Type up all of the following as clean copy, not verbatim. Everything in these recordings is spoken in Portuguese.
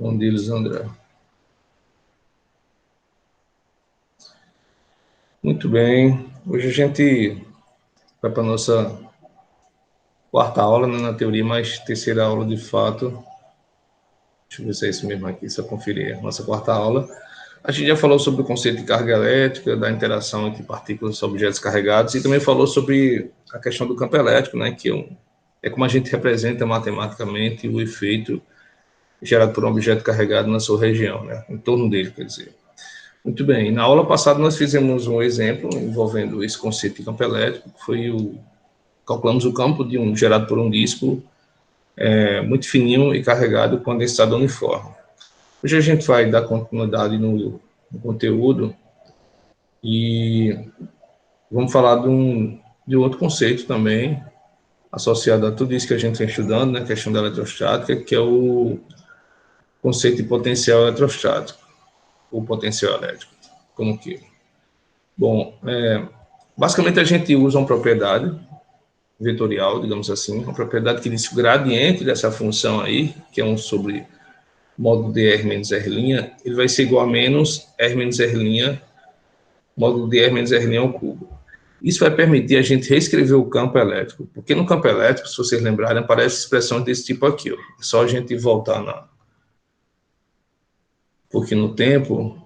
Bom dia, Lisandra. Muito bem. Hoje a gente vai para a nossa quarta aula, né, na teoria, mas terceira aula de fato. Deixa eu ver se é isso mesmo aqui, só conferir. Nossa quarta aula. A gente já falou sobre o conceito de carga elétrica, da interação entre partículas e objetos carregados, e também falou sobre a questão do campo elétrico, né, que é como a gente representa matematicamente o efeito gerado por um objeto carregado na sua região, né, em torno dele, quer dizer. Muito bem. Na aula passada nós fizemos um exemplo envolvendo esse conceito de campo elétrico, que foi calculamos o campo gerado por um disco muito fininho e carregado com a densidade uniforme. Hoje a gente vai dar continuidade no conteúdo e vamos falar de um outro conceito também, associado a tudo isso que a gente vem estudando, né, a questão da eletrostática, que é o conceito de potencial eletrostático, ou potencial elétrico, como que. Bom, basicamente a gente usa uma propriedade vetorial, digamos assim, uma propriedade que diz que o gradiente dessa função aí, que é um sobre módulo de R menos R', ele vai ser igual a menos R menos R', módulo de R menos R' ao cubo. Isso vai permitir a gente reescrever o campo elétrico, porque no campo elétrico, se vocês lembrarem, aparece expressão desse tipo aqui, ó. É só a gente voltar porque no tempo,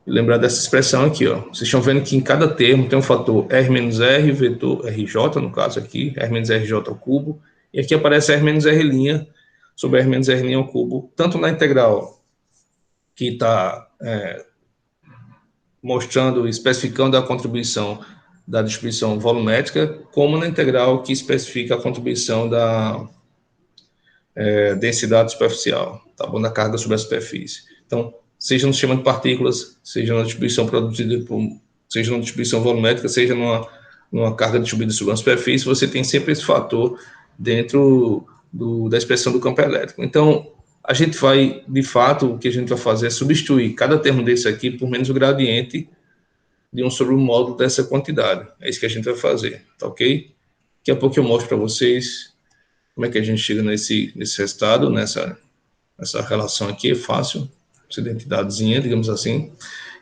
e lembrar dessa expressão aqui, ó. Vocês estão vendo que em cada termo tem um fator R menos R, vetor RJ, no caso aqui, R menos RJ ao cubo, e aqui aparece R menos R' sobre R menos R' ao cubo, tanto na integral que está mostrando, especificando a contribuição da distribuição volumétrica, como na integral que especifica a contribuição da densidade superficial, tá bom? Da carga sobre a superfície. Então, seja no sistema de partículas, seja na distribuição produzida seja na distribuição volumétrica, seja numa carga distribuída sobre a superfície, você tem sempre esse fator dentro da expressão do campo elétrico. Então, a gente vai, de fato, o que a gente vai fazer é substituir cada termo desse aqui por menos o gradiente de um sobre o módulo dessa quantidade. É isso que a gente vai fazer, tá ok? Daqui a pouco eu mostro para vocês como é que a gente chega nesse resultado, nessa relação aqui, é fácil, essa identidadezinha, digamos assim.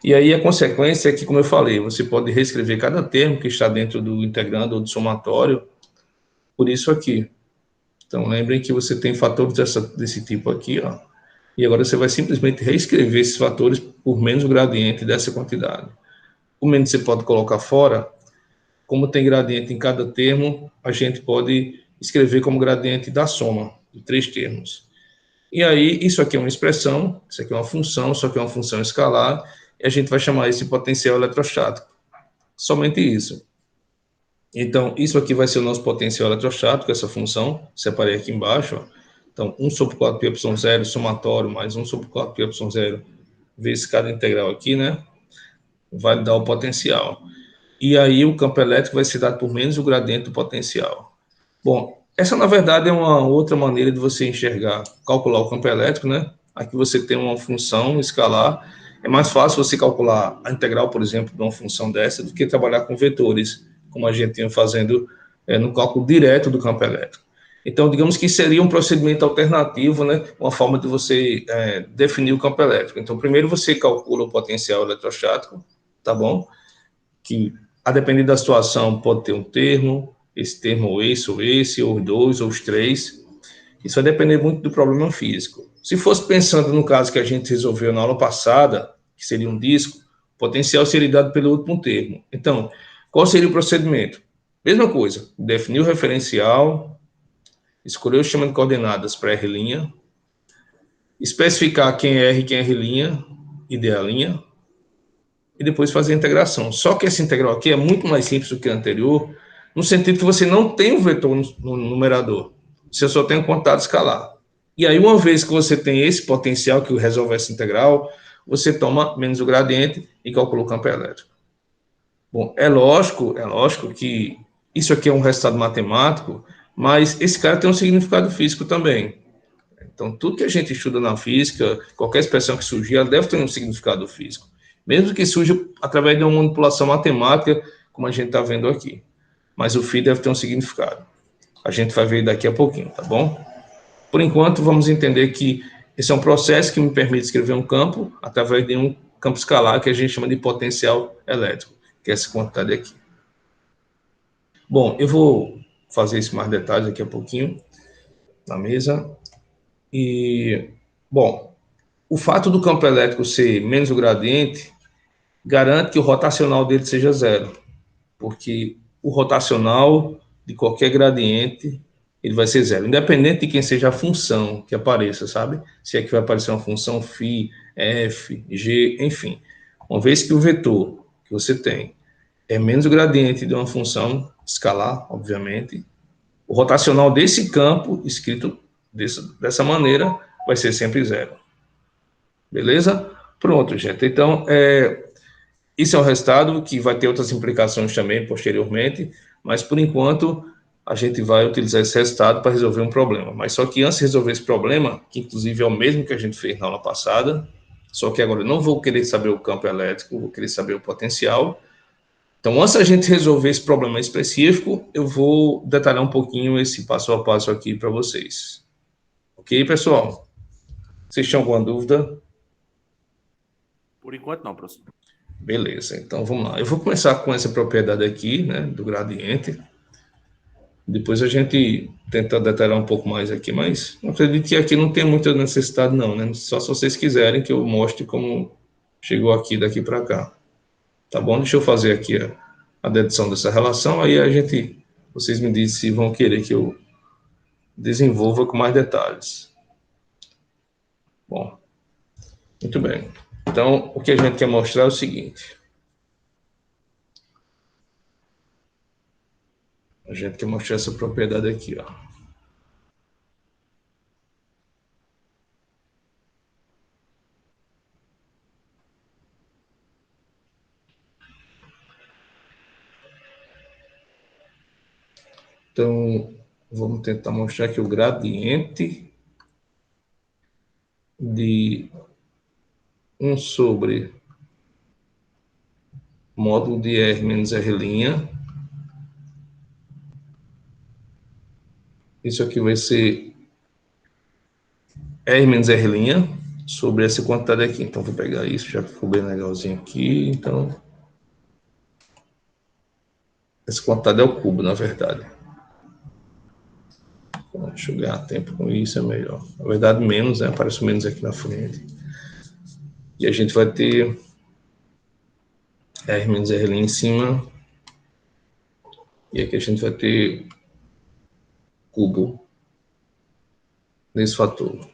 E aí a consequência é que, como eu falei, você pode reescrever cada termo que está dentro do integrando ou do somatório por isso aqui. Então, lembrem que você tem fatores desse tipo aqui, ó, e agora você vai simplesmente reescrever esses fatores por menos o gradiente dessa quantidade. O menos você pode colocar fora, como tem gradiente em cada termo, a gente pode escrever como gradiente da soma de 3 termos. E aí, isso aqui é uma expressão, isso aqui é uma função, isso aqui é uma função escalar, e a gente vai chamar esse potencial eletrostático. Somente isso. Então, isso aqui vai ser o nosso potencial eletrostático, essa função, separei aqui embaixo, ó. Então, 1 sobre 4 πy0 somatório mais 1 sobre 4 πy0 vezes cada integral aqui, né? Vai dar o potencial. E aí o campo elétrico vai ser dado por menos o gradiente do potencial. Bom, essa na verdade é uma outra maneira de você enxergar, calcular o campo elétrico, né? Aqui você tem uma função escalar, é mais fácil você calcular a integral, por exemplo, de uma função dessa do que trabalhar com vetores, como a gente tinha fazendo no cálculo direto do campo elétrico. Então, digamos que seria um procedimento alternativo, né? Uma forma de você definir o campo elétrico. Então, primeiro você calcula o potencial eletrostático, tá bom? Que, a depender da situação, pode ter um termo, esse termo ou esse, ou os dois, ou os três. Isso vai depender muito do problema físico. Se fosse pensando no caso que a gente resolveu na aula passada, que seria um disco, o potencial seria dado pelo último termo. Então, qual seria o procedimento? Mesma coisa, definir o referencial, escolher o sistema de coordenadas para R', especificar quem é R e quem é R', e D', e depois fazer a integração. Só que essa integral aqui é muito mais simples do que a anterior, no sentido que você não tem o vetor no numerador, você só tem um quantidade escalar. E aí, uma vez que você tem esse potencial que resolve essa integral, você toma menos o gradiente e calcula o campo elétrico. Bom, é lógico que isso aqui é um resultado matemático, Mas esse cara tem um significado físico também. Então, tudo que a gente estuda na física, qualquer expressão que surgir, ela deve ter um significado físico. Mesmo que surja através de uma manipulação matemática, como a gente está vendo aqui. Mas o φ deve ter um significado. A gente vai ver daqui a pouquinho, tá bom? Por enquanto, vamos entender que esse é um processo que me permite escrever um campo através de um campo escalar que a gente chama de potencial elétrico, que é essa quantidade aqui. Bom, eu vou fazer isso mais detalhes daqui a pouquinho na mesa. E, bom, o fato do campo elétrico ser menos o gradiente garante que o rotacional dele seja zero, porque o rotacional de qualquer gradiente ele vai ser zero, independente de quem seja a função que apareça, sabe? Se é que vai aparecer uma função φ, f, g, enfim. Uma vez que o vetor que você tem é menos o gradiente de uma função escalar, obviamente, o rotacional desse campo, escrito dessa maneira, vai ser sempre zero. Beleza? Pronto, gente. Então, isso é um resultado que vai ter outras implicações também posteriormente, mas por enquanto a gente vai utilizar esse resultado para resolver um problema. Mas só que antes de resolver esse problema, que inclusive é o mesmo que a gente fez na aula passada, só que agora eu não vou querer saber o campo elétrico, vou querer saber o potencial. Então, antes da gente resolver esse problema específico, eu vou detalhar um pouquinho esse passo a passo aqui para vocês. Ok, pessoal? Vocês tinham alguma dúvida? Por enquanto não, professor. Beleza, então vamos lá. Eu vou começar com essa propriedade aqui, né, do gradiente. Depois a gente tenta detalhar um pouco mais aqui, mas acredito que aqui não tem muita necessidade não, né? Só se vocês quiserem que eu mostre como chegou aqui daqui para cá. Tá bom? Deixa eu fazer aqui a dedução dessa relação, aí vocês me dizem se vão querer que eu desenvolva com mais detalhes. Bom, muito bem. Então, o que a gente quer mostrar é o seguinte. A gente quer mostrar essa propriedade aqui, ó. Então, vamos tentar mostrar que o gradiente de 1 sobre módulo de R menos R', isso aqui vai ser R menos R' sobre essa quantidade aqui. Então, vou pegar isso, já ficou bem legalzinho aqui. Então, essa quantidade é o cubo, na verdade. Então, deixa eu ganhar tempo com isso, é melhor. Na verdade, menos, né? Aparece o menos aqui na frente. E a gente vai ter R menos R' em cima. E aqui a gente vai ter cubo nesse fator.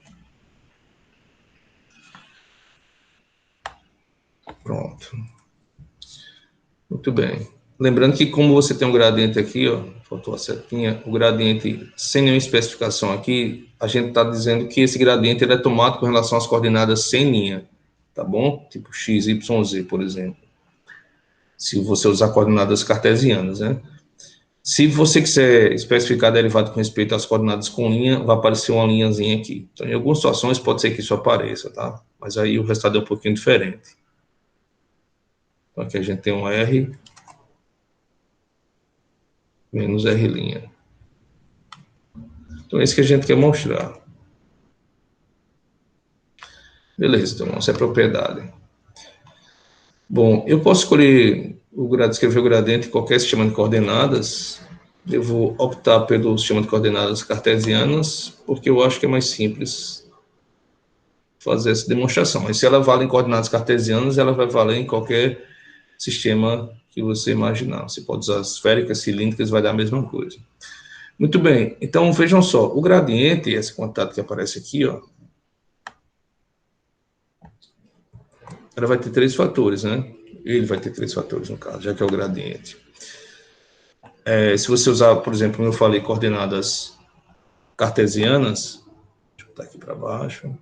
Pronto. Muito bem. Lembrando que como você tem um gradiente aqui, ó, faltou a setinha, o gradiente sem nenhuma especificação aqui, a gente está dizendo que esse gradiente ele é tomado com relação às coordenadas sem linha, tá bom? Tipo x, y, z, por exemplo. Se você usar coordenadas cartesianas, né? Se você quiser especificar derivado com respeito às coordenadas com linha, vai aparecer uma linhazinha aqui. Então, em algumas situações pode ser que isso apareça, tá? Mas aí o resultado é um pouquinho diferente. Então, aqui a gente tem um R menos R'. Então, é isso que a gente quer mostrar. Beleza, então essa é a propriedade. Bom, eu posso escrever o gradiente em qualquer sistema de coordenadas. Eu vou optar pelo sistema de coordenadas cartesianas, porque eu acho que é mais simples fazer essa demonstração. Mas se ela vale em coordenadas cartesianas, ela vai valer em qualquer sistema que você imaginar. Você pode usar esféricas, cilíndricas, vai dar a mesma coisa. Muito bem, então vejam só, o gradiente, essa quantidade que aparece aqui, ó, ela vai ter 3 fatores, né? Ele vai ter 3 fatores, no caso, já que é o gradiente. Se você usar, por exemplo, como eu falei, coordenadas cartesianas, deixa eu botar aqui para baixo,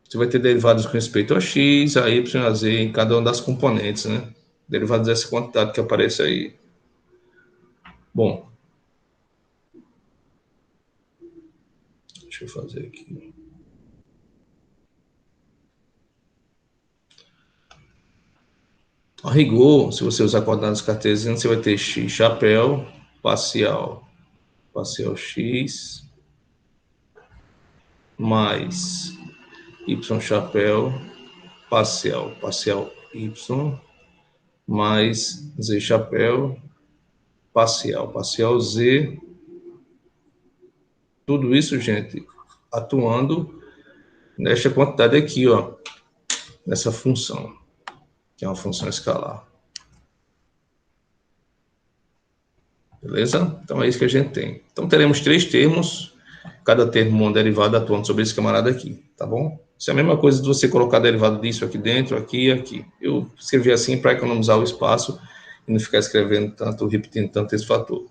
você vai ter derivados com respeito a x, a y, a z, em cada uma das componentes, né? Derivados dessa quantidade que aparece aí. Bom, fazer aqui. A rigor, se você usar coordenadas cartesianas, você vai ter x chapéu, parcial x, mais y chapéu, parcial y, mais z chapéu, parcial z. Tudo isso, gente, atuando nesta quantidade aqui, ó, nessa função, que é uma função escalar. Beleza? Então é isso que a gente tem. Então teremos 3 termos, cada termo uma derivada atuando sobre esse camarada aqui, tá bom? Isso é a mesma coisa de você colocar a derivada disso aqui dentro, aqui e aqui. Eu escrevi assim para economizar o espaço e não ficar escrevendo tanto, repetindo tanto esse fator.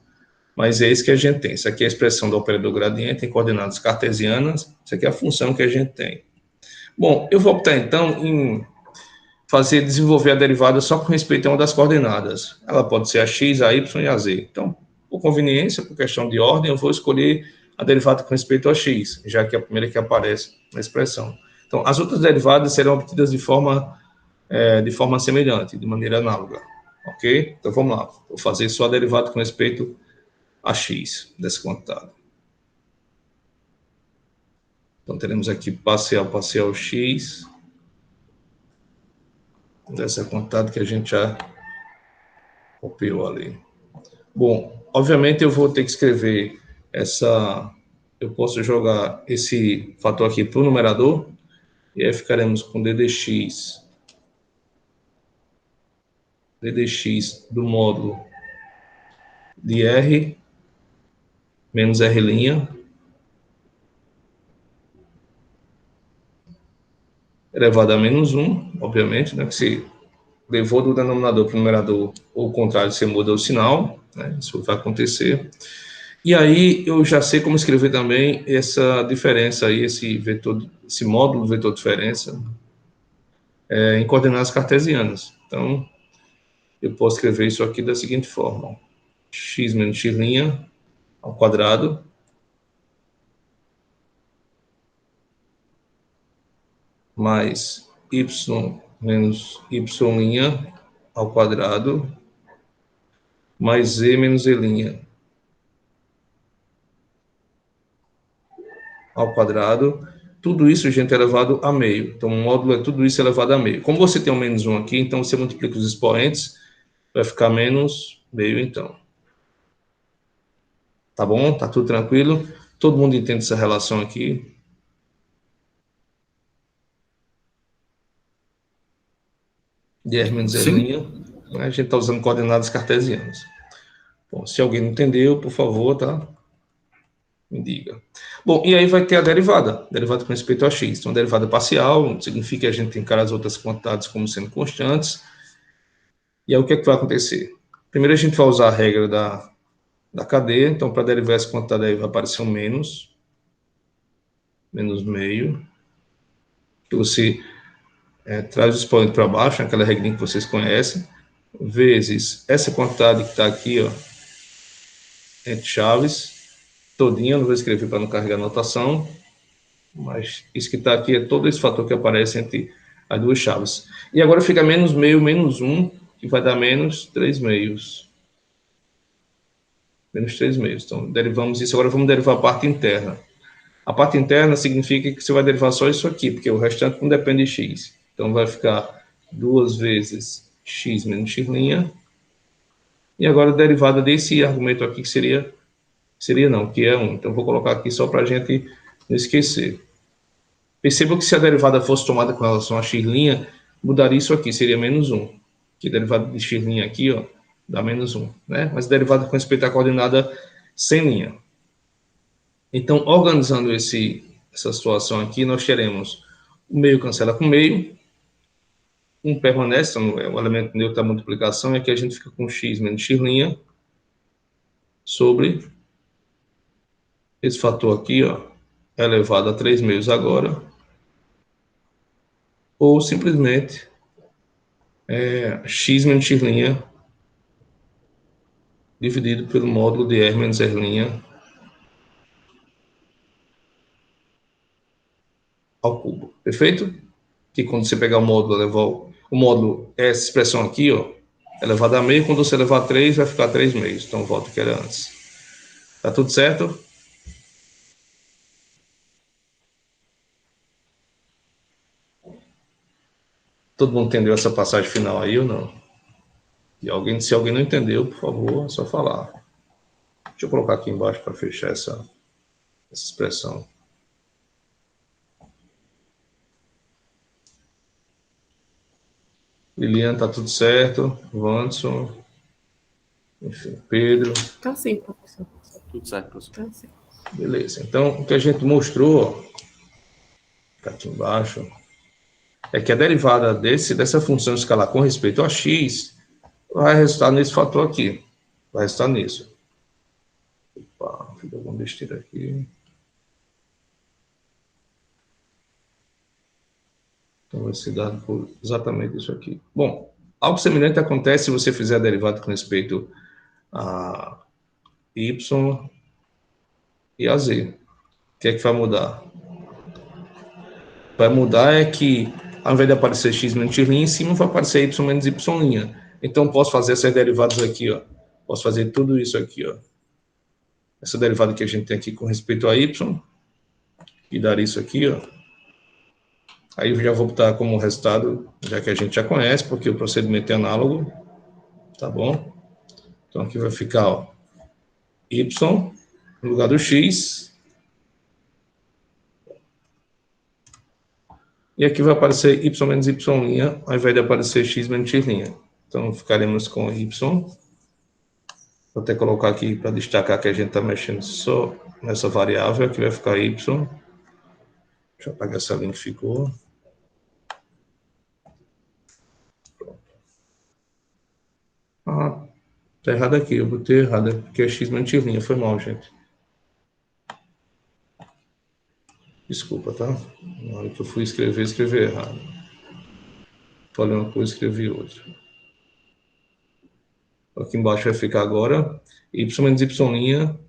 Mas é isso que a gente tem. Isso aqui é a expressão do operador gradiente em coordenadas cartesianas. Isso aqui é a função que a gente tem. Bom, eu vou optar então em desenvolver a derivada só com respeito a uma das coordenadas. Ela pode ser a x, a y e a z. Então, por conveniência, por questão de ordem, eu vou escolher a derivada com respeito a x, já que é a primeira que aparece na expressão. Então, as outras derivadas serão obtidas de forma semelhante, de maneira análoga. Ok? Então, vamos lá. Vou fazer só a derivada com respeito a x dessa quantidade. Então, teremos aqui parcial x dessa quantidade que a gente já copiou ali. Bom, obviamente eu vou ter que escrever eu posso jogar esse fator aqui para o numerador, e aí ficaremos com ddx do módulo de R menos R', elevado a menos 1, obviamente, né, que se levou do denominador para o numerador, ou o contrário, você muda o sinal, né, isso vai acontecer. E aí eu já sei como escrever também essa diferença aí, esse módulo vetor diferença em coordenadas cartesianas. Então, eu posso escrever isso aqui da seguinte forma: x menos x' ao quadrado mais y menos y' ao quadrado mais z menos z' ao quadrado. Tudo isso, gente, é elevado a meio. Então, o módulo é tudo isso elevado a meio. Como você tem um menos 1 aqui, então você multiplica os expoentes, vai ficar menos meio, então. Tá bom? Tá tudo tranquilo? Todo mundo entende essa relação aqui? De R menos R', a gente está usando coordenadas cartesianas. Bom, se alguém não entendeu, por favor, tá? Me diga. Bom, e aí vai ter a derivada com respeito a x. Então, a derivada parcial significa que a gente encara as outras quantidades como sendo constantes. E aí o que é que vai acontecer? Primeiro a gente vai usar a regra da cadeia. Então, para derivar essa quantidade aí vai aparecer um menos meio, que você traz o expoente para baixo, aquela regrinha que vocês conhecem, vezes essa quantidade que está aqui, ó, entre chaves, todinha, não vou escrever para não carregar a notação, mas isso que está aqui é todo esse fator que aparece entre as duas chaves. E agora fica menos meio, menos 1, que vai dar menos 3 meios. Menos 3 meios. Então, derivamos isso. Agora vamos derivar a parte interna. A parte interna significa que você vai derivar só isso aqui, porque o restante não depende de x. Então, vai ficar 2 vezes x menos x'. E agora a derivada desse argumento aqui, que seria não, que é 1. Então, vou colocar aqui só para a gente não esquecer. Perceba que se a derivada fosse tomada com relação a x', mudaria isso aqui, seria menos 1. Que a derivada de x' aqui, ó, dá menos 1. Né? Mas a derivada com respeito à coordenada sem linha. Então, organizando essa situação aqui, nós teremos o meio cancela com meio, 1 permanece, então é o elemento neutro da multiplicação, e aqui a gente fica com x menos x' sobre esse fator aqui, ó, elevado a 3 meios agora, ou simplesmente x menos x' dividido pelo módulo de R menos R' ao cubo. Perfeito? Que quando você pegar o módulo, o módulo é essa expressão aqui, ó, elevado a meio. Quando você levar 3, vai ficar 3 meios. Então, volta o que era antes. Tá tudo certo? Todo mundo entendeu essa passagem final aí ou não? E se alguém não entendeu, por favor, é só falar. Deixa eu colocar aqui embaixo para fechar essa expressão. Lilian, tá tudo certo? Wanderson, enfim, Pedro. Tá sim, professor. Tudo certo, professor. Tá sim. Beleza. Então, o que a gente mostrou, tá aqui embaixo, é que a derivada dessa função escalar com respeito a x vai resultar nesse fator aqui. Vai resultar nisso. Opa, fiz alguma besteira aqui. Então, vai ser dado por exatamente isso aqui. Bom, algo semelhante acontece se você fizer a derivada com respeito a y e a z. O que é que vai mudar? Vai mudar é que, ao invés de aparecer x menos x', em cima vai aparecer y menos y'. Então, posso fazer essas derivadas aqui, ó. Posso fazer tudo isso aqui, ó. Essa derivada que a gente tem aqui com respeito a y, e dar isso aqui, ó. Aí eu já vou botar como resultado, já que a gente já conhece, porque o procedimento é análogo, tá bom? Então, aqui vai ficar, ó, y no lugar do x. E aqui vai aparecer y menos y', ao invés de aparecer x menos x'. Então, ficaremos com y. Vou até colocar aqui para destacar que a gente está mexendo só nessa variável. Aqui vai ficar y. Deixa eu apagar essa linha que ficou. Pronto. Ah, tá errado aqui. Eu botei errado, porque é x menos x'. Foi mal, gente. Desculpa, tá? Na hora que eu fui escrevi errado. Falei uma coisa, escrevi outra. Aqui embaixo vai ficar agora y menos y'.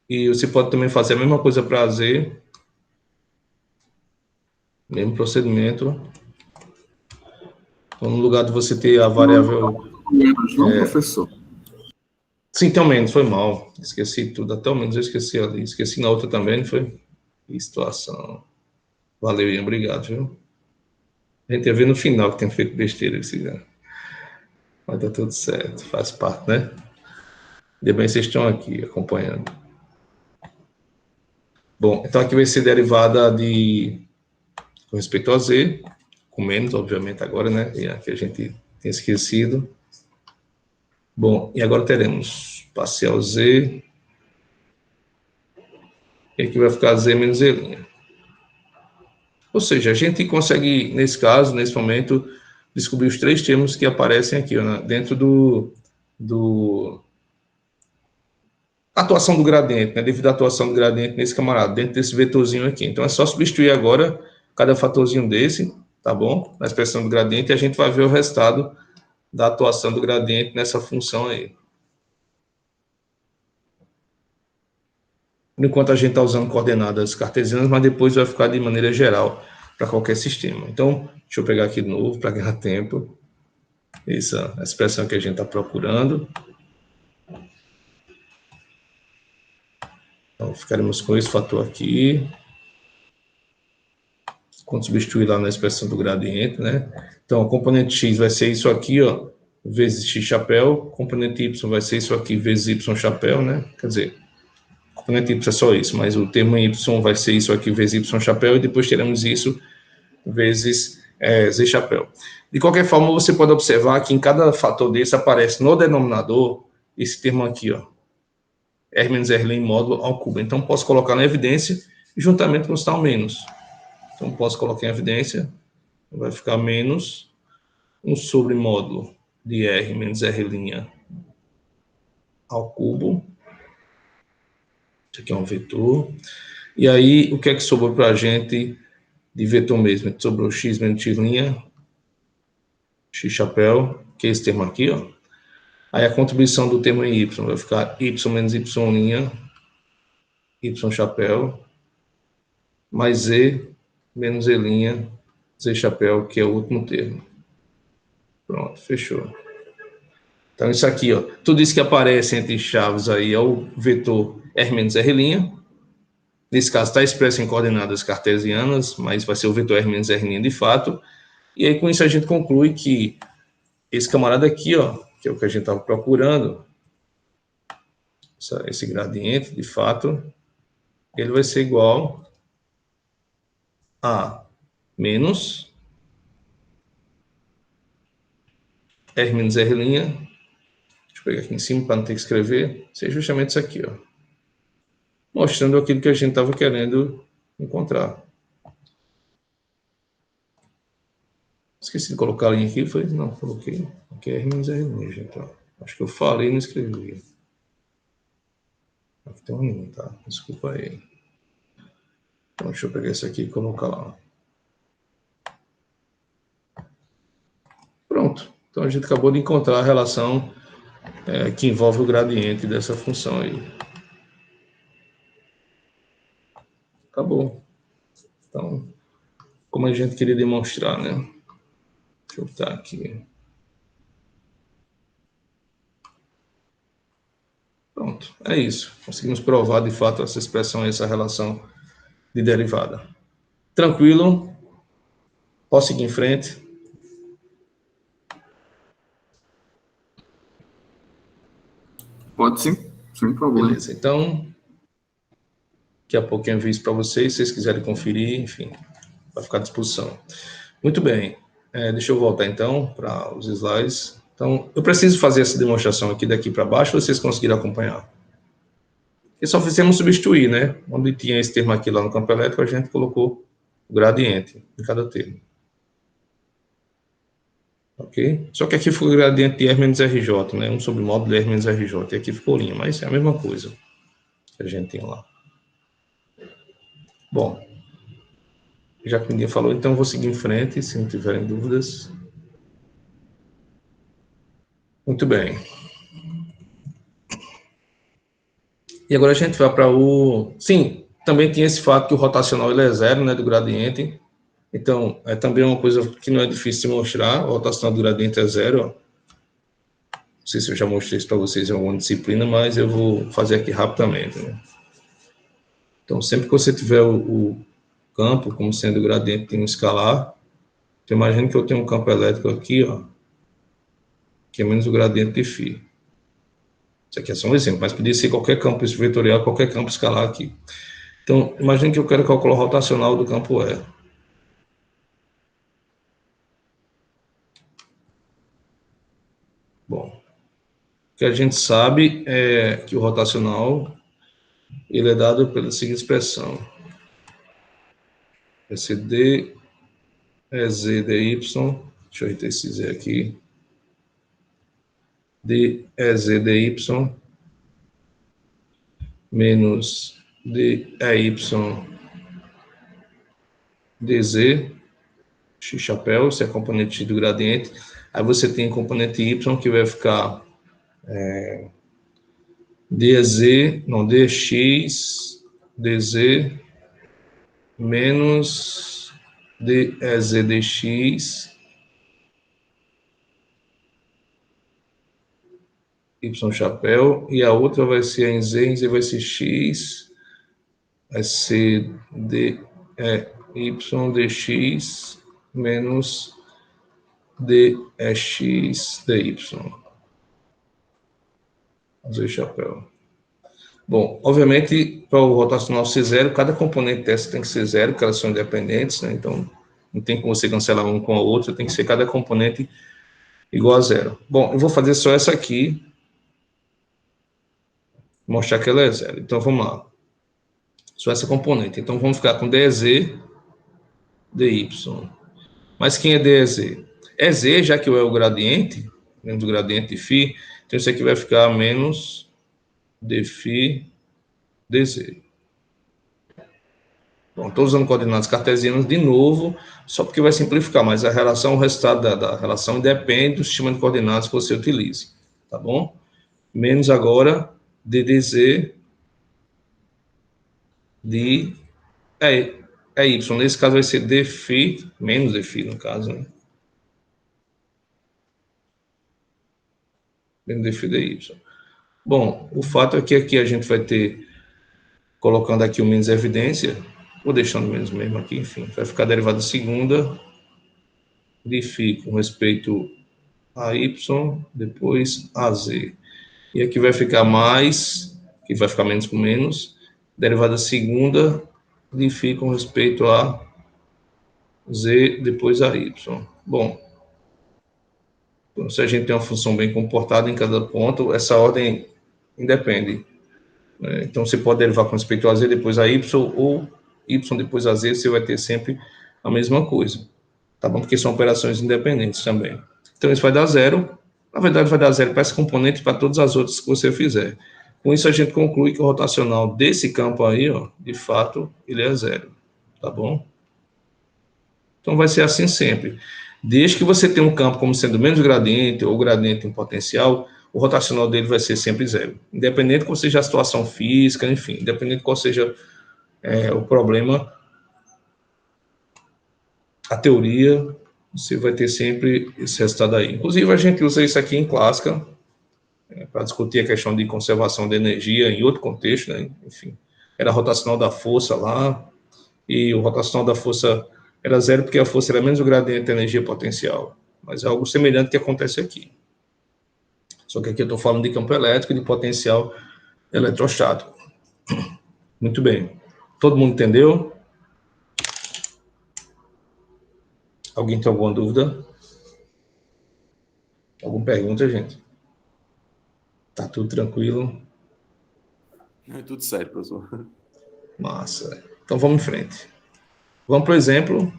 E você pode também fazer a mesma coisa para z. Mesmo procedimento. Então, no lugar de você ter a variável... Não, professor. Sim, tem o menos, foi mal. Esqueci tudo, até o menos eu esqueci ali. Esqueci na outra também, não foi? Que situação. Valeu, Ian, obrigado, viu? A gente ia ver no final que tem feito besteira esse ano. Mas tá tudo certo, faz parte, né? Ainda bem que vocês estão aqui acompanhando. Bom, então aqui vai ser derivada com respeito a z, com menos, obviamente, agora, né? E aqui a gente tem esquecido. Bom, e agora teremos parcial z. E aqui vai ficar z menos z'. Ou seja, a gente consegue, nesse caso, nesse momento, descobrir os 3 termos que aparecem aqui, ó, dentro do atuação do gradiente, né? Devido à atuação do gradiente nesse camarada, dentro desse vetorzinho aqui. Então, é só substituir agora cada fatorzinho desse, tá bom? Na expressão do gradiente, e a gente vai ver o resultado da atuação do gradiente nessa função aí. Enquanto a gente está usando coordenadas cartesianas, mas depois vai ficar de maneira geral para qualquer sistema. Então, deixa eu pegar aqui de novo para ganhar tempo. Essa expressão que a gente está procurando. Então, ficaremos com esse fator aqui. Quando substituir lá na expressão do gradiente, né? Então, o componente x vai ser isso aqui, ó, vezes x chapéu. O componente y vai ser isso aqui, vezes y chapéu, né? Quer dizer, o componente y é só isso, mas o termo y vai ser isso aqui, vezes y chapéu, e depois teremos isso vezes z chapéu. De qualquer forma, você pode observar que em cada fator desse aparece no denominador esse termo aqui, ó, R menos R' módulo ao cubo. Então, posso colocar na evidência juntamente com o tal menos. Então, posso colocar em evidência, vai ficar menos 1 sobre módulo de R menos R' ao cubo. Isso aqui é um vetor. E aí, o que é que sobrou para a gente de vetor mesmo? Sobrou x menos x', x chapéu, que é esse termo aqui, ó. Aí a contribuição do termo em y vai ficar y menos y', y chapéu, mais z menos z', z chapéu, que é o último termo. Pronto, fechou. Então, isso aqui, ó, tudo isso que aparece entre chaves aí é o vetor R menos R'. Nesse caso, está expresso em coordenadas cartesianas, mas vai ser o vetor R menos R' de fato. E aí, com isso, a gente conclui que esse camarada aqui, ó, que é o que a gente estava procurando, esse gradiente, de fato, ele vai ser igual a menos R menos R'. Deixa eu pegar aqui em cima para não ter que escrever. Seja justamente isso aqui, ó. Mostrando aquilo que a gente estava querendo encontrar. Esqueci de colocar a linha aqui, foi? Não, coloquei. Aqui é R menos R', gente. Ó. Acho que eu falei e não escrevi. Aqui tem um linha, tá? Desculpa aí. Então, deixa eu pegar isso aqui e colocar lá. Pronto. Então, a gente acabou de encontrar a relação que envolve o gradiente dessa função aí. Acabou. Então, como a gente queria demonstrar, né? Deixa eu botar aqui. Pronto, é isso. Conseguimos provar, de fato, essa expressão, essa relação de derivada. Tranquilo? Posso seguir em frente? Pode sim, sem problema. Beleza, então, daqui a pouco eu envio isso para vocês, se vocês quiserem conferir, enfim, vai ficar à disposição. Muito bem, deixa eu voltar então para os slides. Então, eu preciso fazer essa demonstração aqui daqui para baixo, vocês conseguiram acompanhar? E só fizemos substituir, né? Onde tinha esse termo aqui lá no campo elétrico, a gente colocou o gradiente em cada termo. Ok? Só que aqui ficou o gradiente de R menos RJ, né? 1 sobre o módulo de R menos RJ. E aqui ficou linha, mas é a mesma coisa que a gente tem lá. Bom, já que o Ninha falou, então vou seguir em frente, se não tiverem dúvidas. Muito bem. E agora a gente vai para o... Sim, também tinha esse fato que o rotacional ele é zero, né, do gradiente. Então, é também uma coisa que não é difícil de mostrar. O rotacional do gradiente é zero. Ó. Não sei se eu já mostrei isso para vocês em alguma disciplina, mas eu vou fazer aqui rapidamente. Né? Então, sempre que você tiver o campo como sendo o gradiente de um escalar, então imagine que eu tenho um campo elétrico aqui, ó, que é menos o gradiente de φ. Isso aqui é só um exemplo, mas podia ser qualquer campo vetorial, qualquer campo escalar aqui. Então, imagine que eu quero calcular o rotacional do campo E. Bom, o que a gente sabe é que o rotacional ele é dado pela seguinte expressão. Vai ser d z dy, deixa eu ajeitar esse z aqui, d z dy menos dy dz, x chapéu, isso é a componente do gradiente. Aí você tem a componente y que vai ficar dx menos dz dx y chapéu, e a outra vai ser em z vai ser x, vai ser dy dx menos dx dy. Z chapéu. Bom, obviamente, para o rotacional ser zero, cada componente dessa tem que ser zero, porque elas são independentes, né? Então, não tem como você cancelar um com a outra, tem que ser cada componente igual a zero. Bom, eu vou fazer só essa aqui, mostrar que ela é zero. Então, vamos lá. Só essa componente. Então, vamos ficar com dz dy. Mas quem é dz? É z, já que é o gradiente, dentro do gradiente de φ, então isso aqui vai ficar menos dφ dz. Bom, estou usando coordenadas cartesianas de novo, só porque vai simplificar, mas a relação, o resultado da relação depende do sistema de coordenadas que você utilize, tá bom? Menos agora ddz de... É Y. Nesse caso vai ser dφ, menos dφ, no caso, né? Menos dφ dy. Bom, o fato é que aqui a gente vai ter, colocando aqui o menos evidência, ou deixando menos mesmo aqui, enfim, vai ficar a derivada segunda de φ com respeito a y, depois a z. E aqui vai ficar mais, que vai ficar menos com menos, derivada segunda de φ com respeito a z, depois a y. Bom, então, se a gente tem uma função bem comportada em cada ponto, essa ordem independe. Então, você pode derivar com respeito a z, depois a y, ou y depois a z, você vai ter sempre a mesma coisa. Tá bom? Porque são operações independentes também. Então, isso vai dar zero. Na verdade, vai dar zero para esse componente e para todas as outras que você fizer. Com isso, a gente conclui que o rotacional desse campo aí, ó, de fato, ele é zero. Tá bom? Então, vai ser assim sempre. Desde que você tenha um campo como sendo menos gradiente ou gradiente em potencial, o rotacional dele vai ser sempre zero. Independente qual seja a situação física, enfim, independente qual seja o problema, a teoria, você vai ter sempre esse resultado aí. Inclusive, a gente usa isso aqui em clássica, para discutir a questão de conservação de energia em outro contexto, né? Enfim, era rotacional da força lá, e o rotacional da força era zero porque a força era menos o gradiente da energia potencial. Mas é algo semelhante que acontece aqui. Só que aqui eu estou falando de campo elétrico e de potencial eletrostático. Muito bem. Todo mundo entendeu? Alguém tem alguma dúvida? Alguma pergunta, gente? Tá tudo tranquilo? É tudo certo, professor. Massa. Então vamos em frente. Vamos para o exemplo.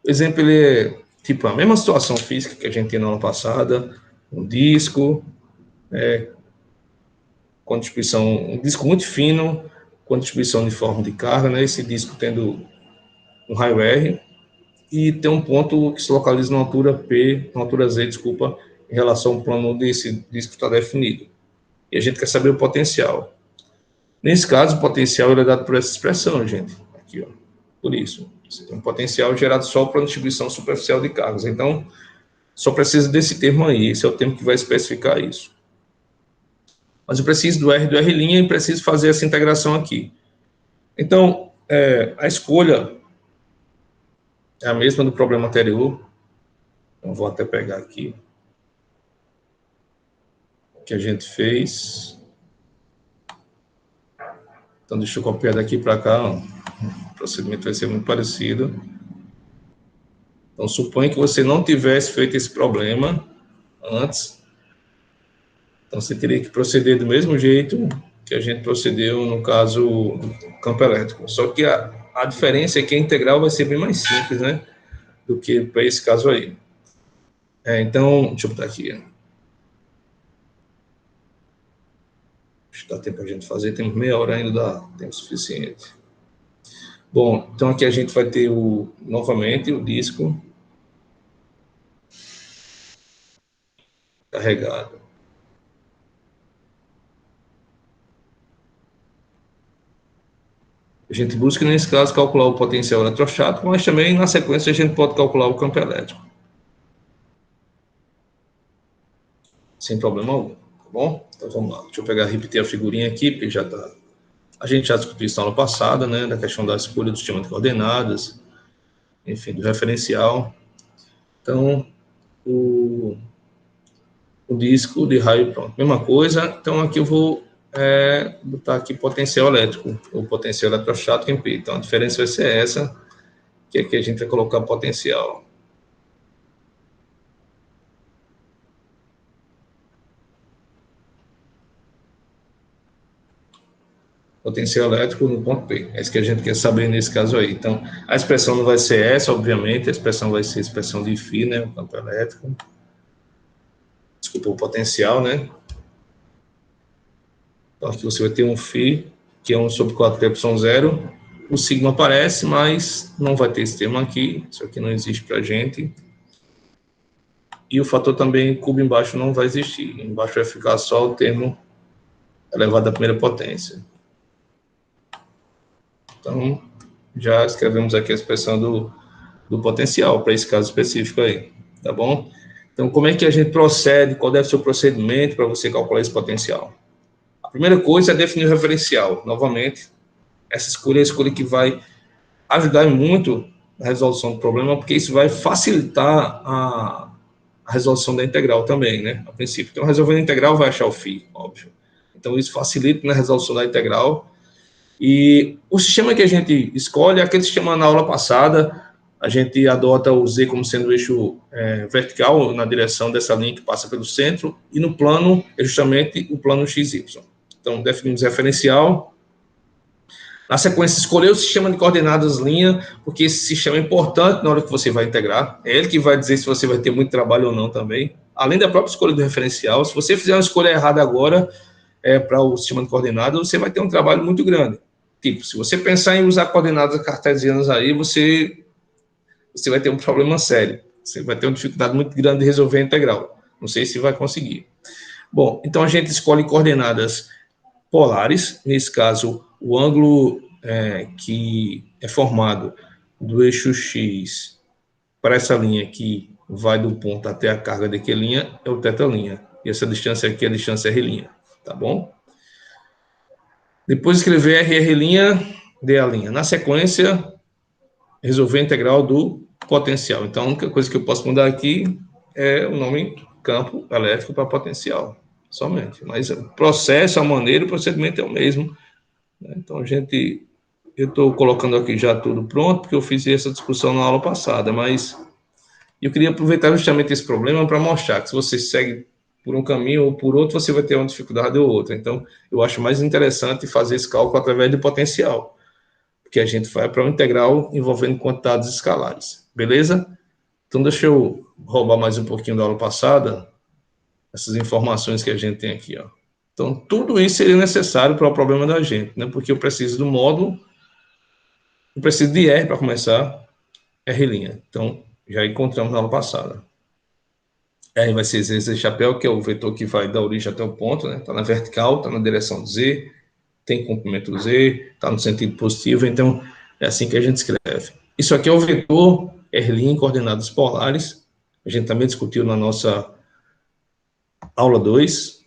O exemplo ele é tipo a mesma situação física que a gente tinha na aula passada, um disco, com distribuição, um disco muito fino, com distribuição uniforme de carga, né? Esse disco tendo um raio R, e tem um ponto que se localiza na altura P, na altura Z, desculpa, em relação ao plano desse disco que está definido. E a gente quer saber o potencial. Nesse caso, o potencial ele é dado por essa expressão, gente. Aqui, ó. Por isso. Você tem um potencial gerado só para distribuição superficial de cargas. Então, só precisa desse termo aí. Esse é o termo que vai especificar isso. Mas eu preciso do R e preciso fazer essa integração aqui. Então, a escolha é a mesma do problema anterior. Então, vou até pegar aqui o que a gente fez. Então, deixa eu copiar daqui para cá. Ó. O procedimento vai ser muito parecido. Então, suponha que você não tivesse feito esse problema antes. Então, você teria que proceder do mesmo jeito que a gente procedeu no caso do campo elétrico. Só que a diferença é que a integral vai ser bem mais simples, né? Do que para esse caso aí. Então, deixa eu botar aqui. Acho que dá tempo para a gente fazer. Temos meia hora ainda, dá tempo suficiente. Bom, então aqui a gente vai ter novamente o disco carregado. A gente busca, nesse caso, calcular o potencial eletrostático, mas também, na sequência, a gente pode calcular o campo elétrico. Sem problema algum, tá bom? Então, vamos lá. Deixa eu repetir a figurinha aqui, porque já está... A gente já discutiu isso na aula passada, né? Da questão da escolha do sistema de coordenadas, enfim, do referencial. Então, o disco de raio, pronto, mesma coisa. Então, aqui eu vou botar aqui potencial elétrico, ou potencial eletrostático em P. Então, a diferença vai ser essa, que aqui a gente vai colocar potencial. Potencial elétrico no ponto P. É isso que a gente quer saber nesse caso aí. Então, a expressão não vai ser essa, obviamente, a expressão vai ser a expressão de φ, né, o campo elétrico. Desculpa, o potencial, né? Então, aqui você vai ter um φ, que é 1 sobre 4 pi epsilon zero. O sigma aparece, mas não vai ter esse termo aqui. Isso aqui não existe para a gente. E o fator também cubo embaixo não vai existir. Embaixo vai ficar só o termo elevado à primeira potência. Então, já escrevemos aqui a expressão do potencial para esse caso específico aí, tá bom? Então, como é que a gente procede? Qual deve ser o procedimento para você calcular esse potencial? A primeira coisa é definir o referencial. Novamente, essa escolha é a escolha que vai ajudar muito na resolução do problema, porque isso vai facilitar a resolução da integral também, né? A princípio. Então, resolvendo a integral vai achar o φ, óbvio. Então, isso facilita na resolução da integral. E o sistema que a gente escolhe é aquele sistema na aula passada. A gente adota o z como sendo o eixo vertical na direção dessa linha que passa pelo centro, e no plano é justamente o plano XY. Então, definimos referencial. Na sequência, escolher o sistema de coordenadas linha, porque esse sistema é importante na hora que você vai integrar. É ele que vai dizer se você vai ter muito trabalho ou não também. Além da própria escolha do referencial, se você fizer uma escolha errada agora para o sistema de coordenadas, você vai ter um trabalho muito grande. Tipo, se você pensar em usar coordenadas cartesianas aí, você vai ter um problema sério. Você vai ter uma dificuldade muito grande de resolver a integral. Não sei se vai conseguir. Bom, então a gente escolhe coordenadas polares. Nesse caso, o ângulo que é formado do eixo X para essa linha que vai do ponto até a carga de Q' é o θ'. E essa distância aqui é a distância R', tá bom? Depois escrever RR', dA'. Na sequência, resolver a integral do potencial. Então, a única coisa que eu posso mudar aqui é o nome campo elétrico para potencial, somente. Mas o processo, a maneira, o procedimento é o mesmo. Então, eu estou colocando aqui já tudo pronto, porque eu fiz essa discussão na aula passada, mas eu queria aproveitar justamente esse problema para mostrar que se você segue por um caminho ou por outro, você vai ter uma dificuldade ou outra. Então, eu acho mais interessante fazer esse cálculo através do potencial, porque a gente vai para uma integral envolvendo quantidades escalares. Beleza? Então, deixa eu roubar mais um pouquinho da aula passada, essas informações que a gente tem aqui, ó. Então, tudo isso seria necessário para o problema da gente, né? Porque eu preciso do módulo, eu preciso de R para começar, R'. Então, já encontramos na aula passada. R vai ser Z chapéu, que é o vetor que vai da origem até o ponto, né? Está na vertical, está na direção Z, tem comprimento Z, está no sentido positivo, então é assim que a gente escreve. Isso aqui é o vetor R' em coordenadas polares, a gente também discutiu na nossa aula 2,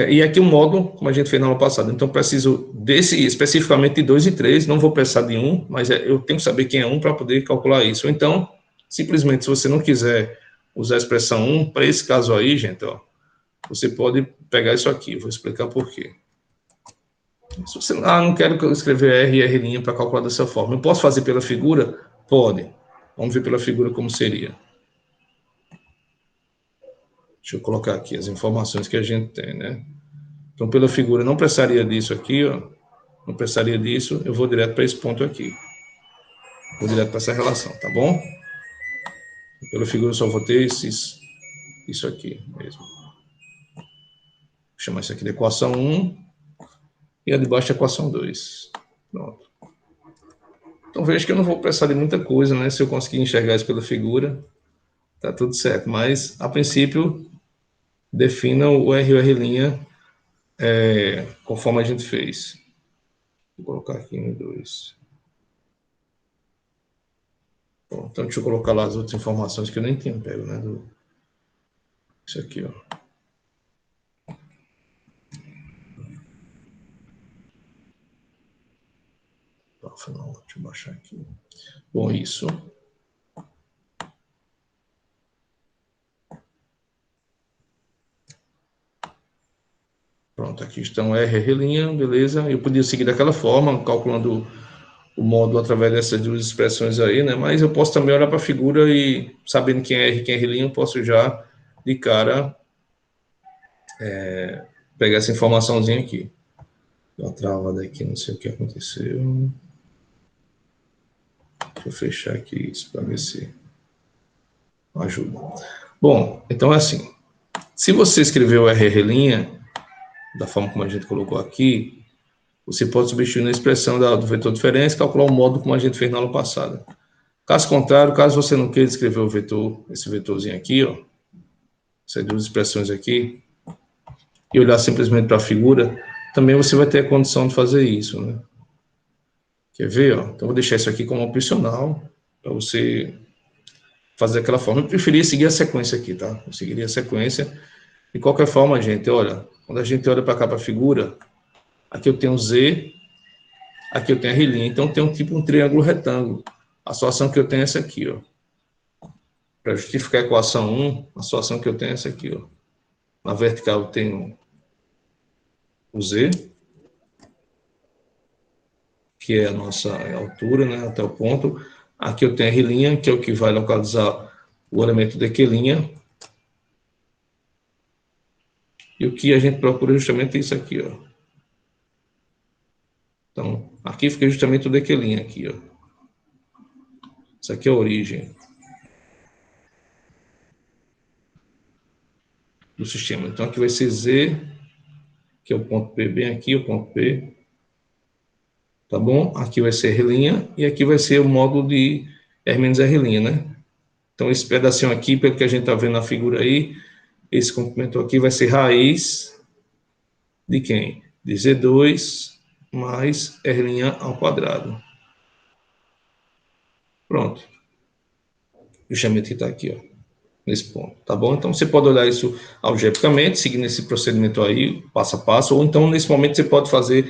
e aqui o módulo, como a gente fez na aula passada. Então, preciso desse, especificamente de 2 e 3, não vou precisar de 1, mas eu tenho que saber quem é 1 para poder calcular isso. Ou então, simplesmente, se você não quiser usar a expressão 1, para esse caso aí, gente, ó, você pode pegar isso aqui, vou explicar por quê. Se você, não quero escrever R e R' para calcular dessa forma, eu posso fazer pela figura? Pode. Vamos ver pela figura como seria. Deixa eu colocar aqui as informações que a gente tem, né? Então, pela figura, não precisaria disso aqui, ó. Não precisaria disso, eu vou direto para esse ponto aqui. Vou direto para essa relação, tá bom? Pela figura, eu só vou ter isso aqui mesmo. Vou chamar isso aqui de equação 1 e a de baixo é equação 2. Pronto. Então, veja que eu não vou precisar de muita coisa, né? Se eu conseguir enxergar isso pela figura, tá tudo certo. Mas, a princípio, defina o R e o R' conforme a gente fez. Vou colocar aqui em 2. Bom, então, deixa eu colocar lá as outras informações que eu nem tinha pego, né? Isso aqui, ó. Não, deixa eu baixar aqui. Bom, isso. Pronto, aqui estão R', beleza? Eu podia seguir daquela forma, calculando o módulo através dessas duas expressões aí, né? Mas eu posso também olhar para a figura e, sabendo quem é R e quem é R', eu posso já, de cara, pegar essa informaçãozinha aqui. Deu uma travada aqui, não sei o que aconteceu. Deixa eu fechar aqui isso para ver se ajuda. Bom, então é assim. Se você escreveu R', da forma como a gente colocou aqui, você pode substituir na expressão do vetor diferença e calcular o módulo como a gente fez na aula passada. Caso contrário, caso você não queira escrever o vetor, esse vetorzinho aqui, ó, essas duas expressões aqui, e olhar simplesmente para a figura, também você vai ter a condição de fazer isso, né? Quer ver? Ó? Então, vou deixar isso aqui como opcional, para você fazer daquela forma. Eu preferia seguir a sequência aqui, tá? Eu seguiria a sequência. De qualquer forma, gente, olha, quando a gente olha para cá, para a figura, aqui eu tenho Z, aqui eu tenho R', então tem um triângulo retângulo. A solução que eu tenho é essa aqui, ó. Para justificar a equação 1, a solução que eu tenho é essa aqui, ó. Na vertical eu tenho o Z, que é a nossa altura, né, até o ponto. Aqui eu tenho R', que é o que vai localizar o elemento de Q'. E o que a gente procura é justamente isso aqui, ó. Então, aqui fica justamente o de Q' aqui, ó. Isso aqui é a origem do sistema. Então, aqui vai ser Z, que é o ponto P, bem aqui, o ponto P. Tá bom? Aqui vai ser R', e aqui vai ser o módulo de R menos R', né? Então, esse pedacinho aqui, pelo que a gente tá vendo na figura aí, esse comprimento aqui vai ser raiz de quem? De Z2 mais R' ao quadrado. Pronto. Justamente que está aqui, ó, nesse ponto, tá bom? Então, você pode olhar isso algebricamente, seguindo esse procedimento aí, passo a passo, ou então, nesse momento, você pode fazer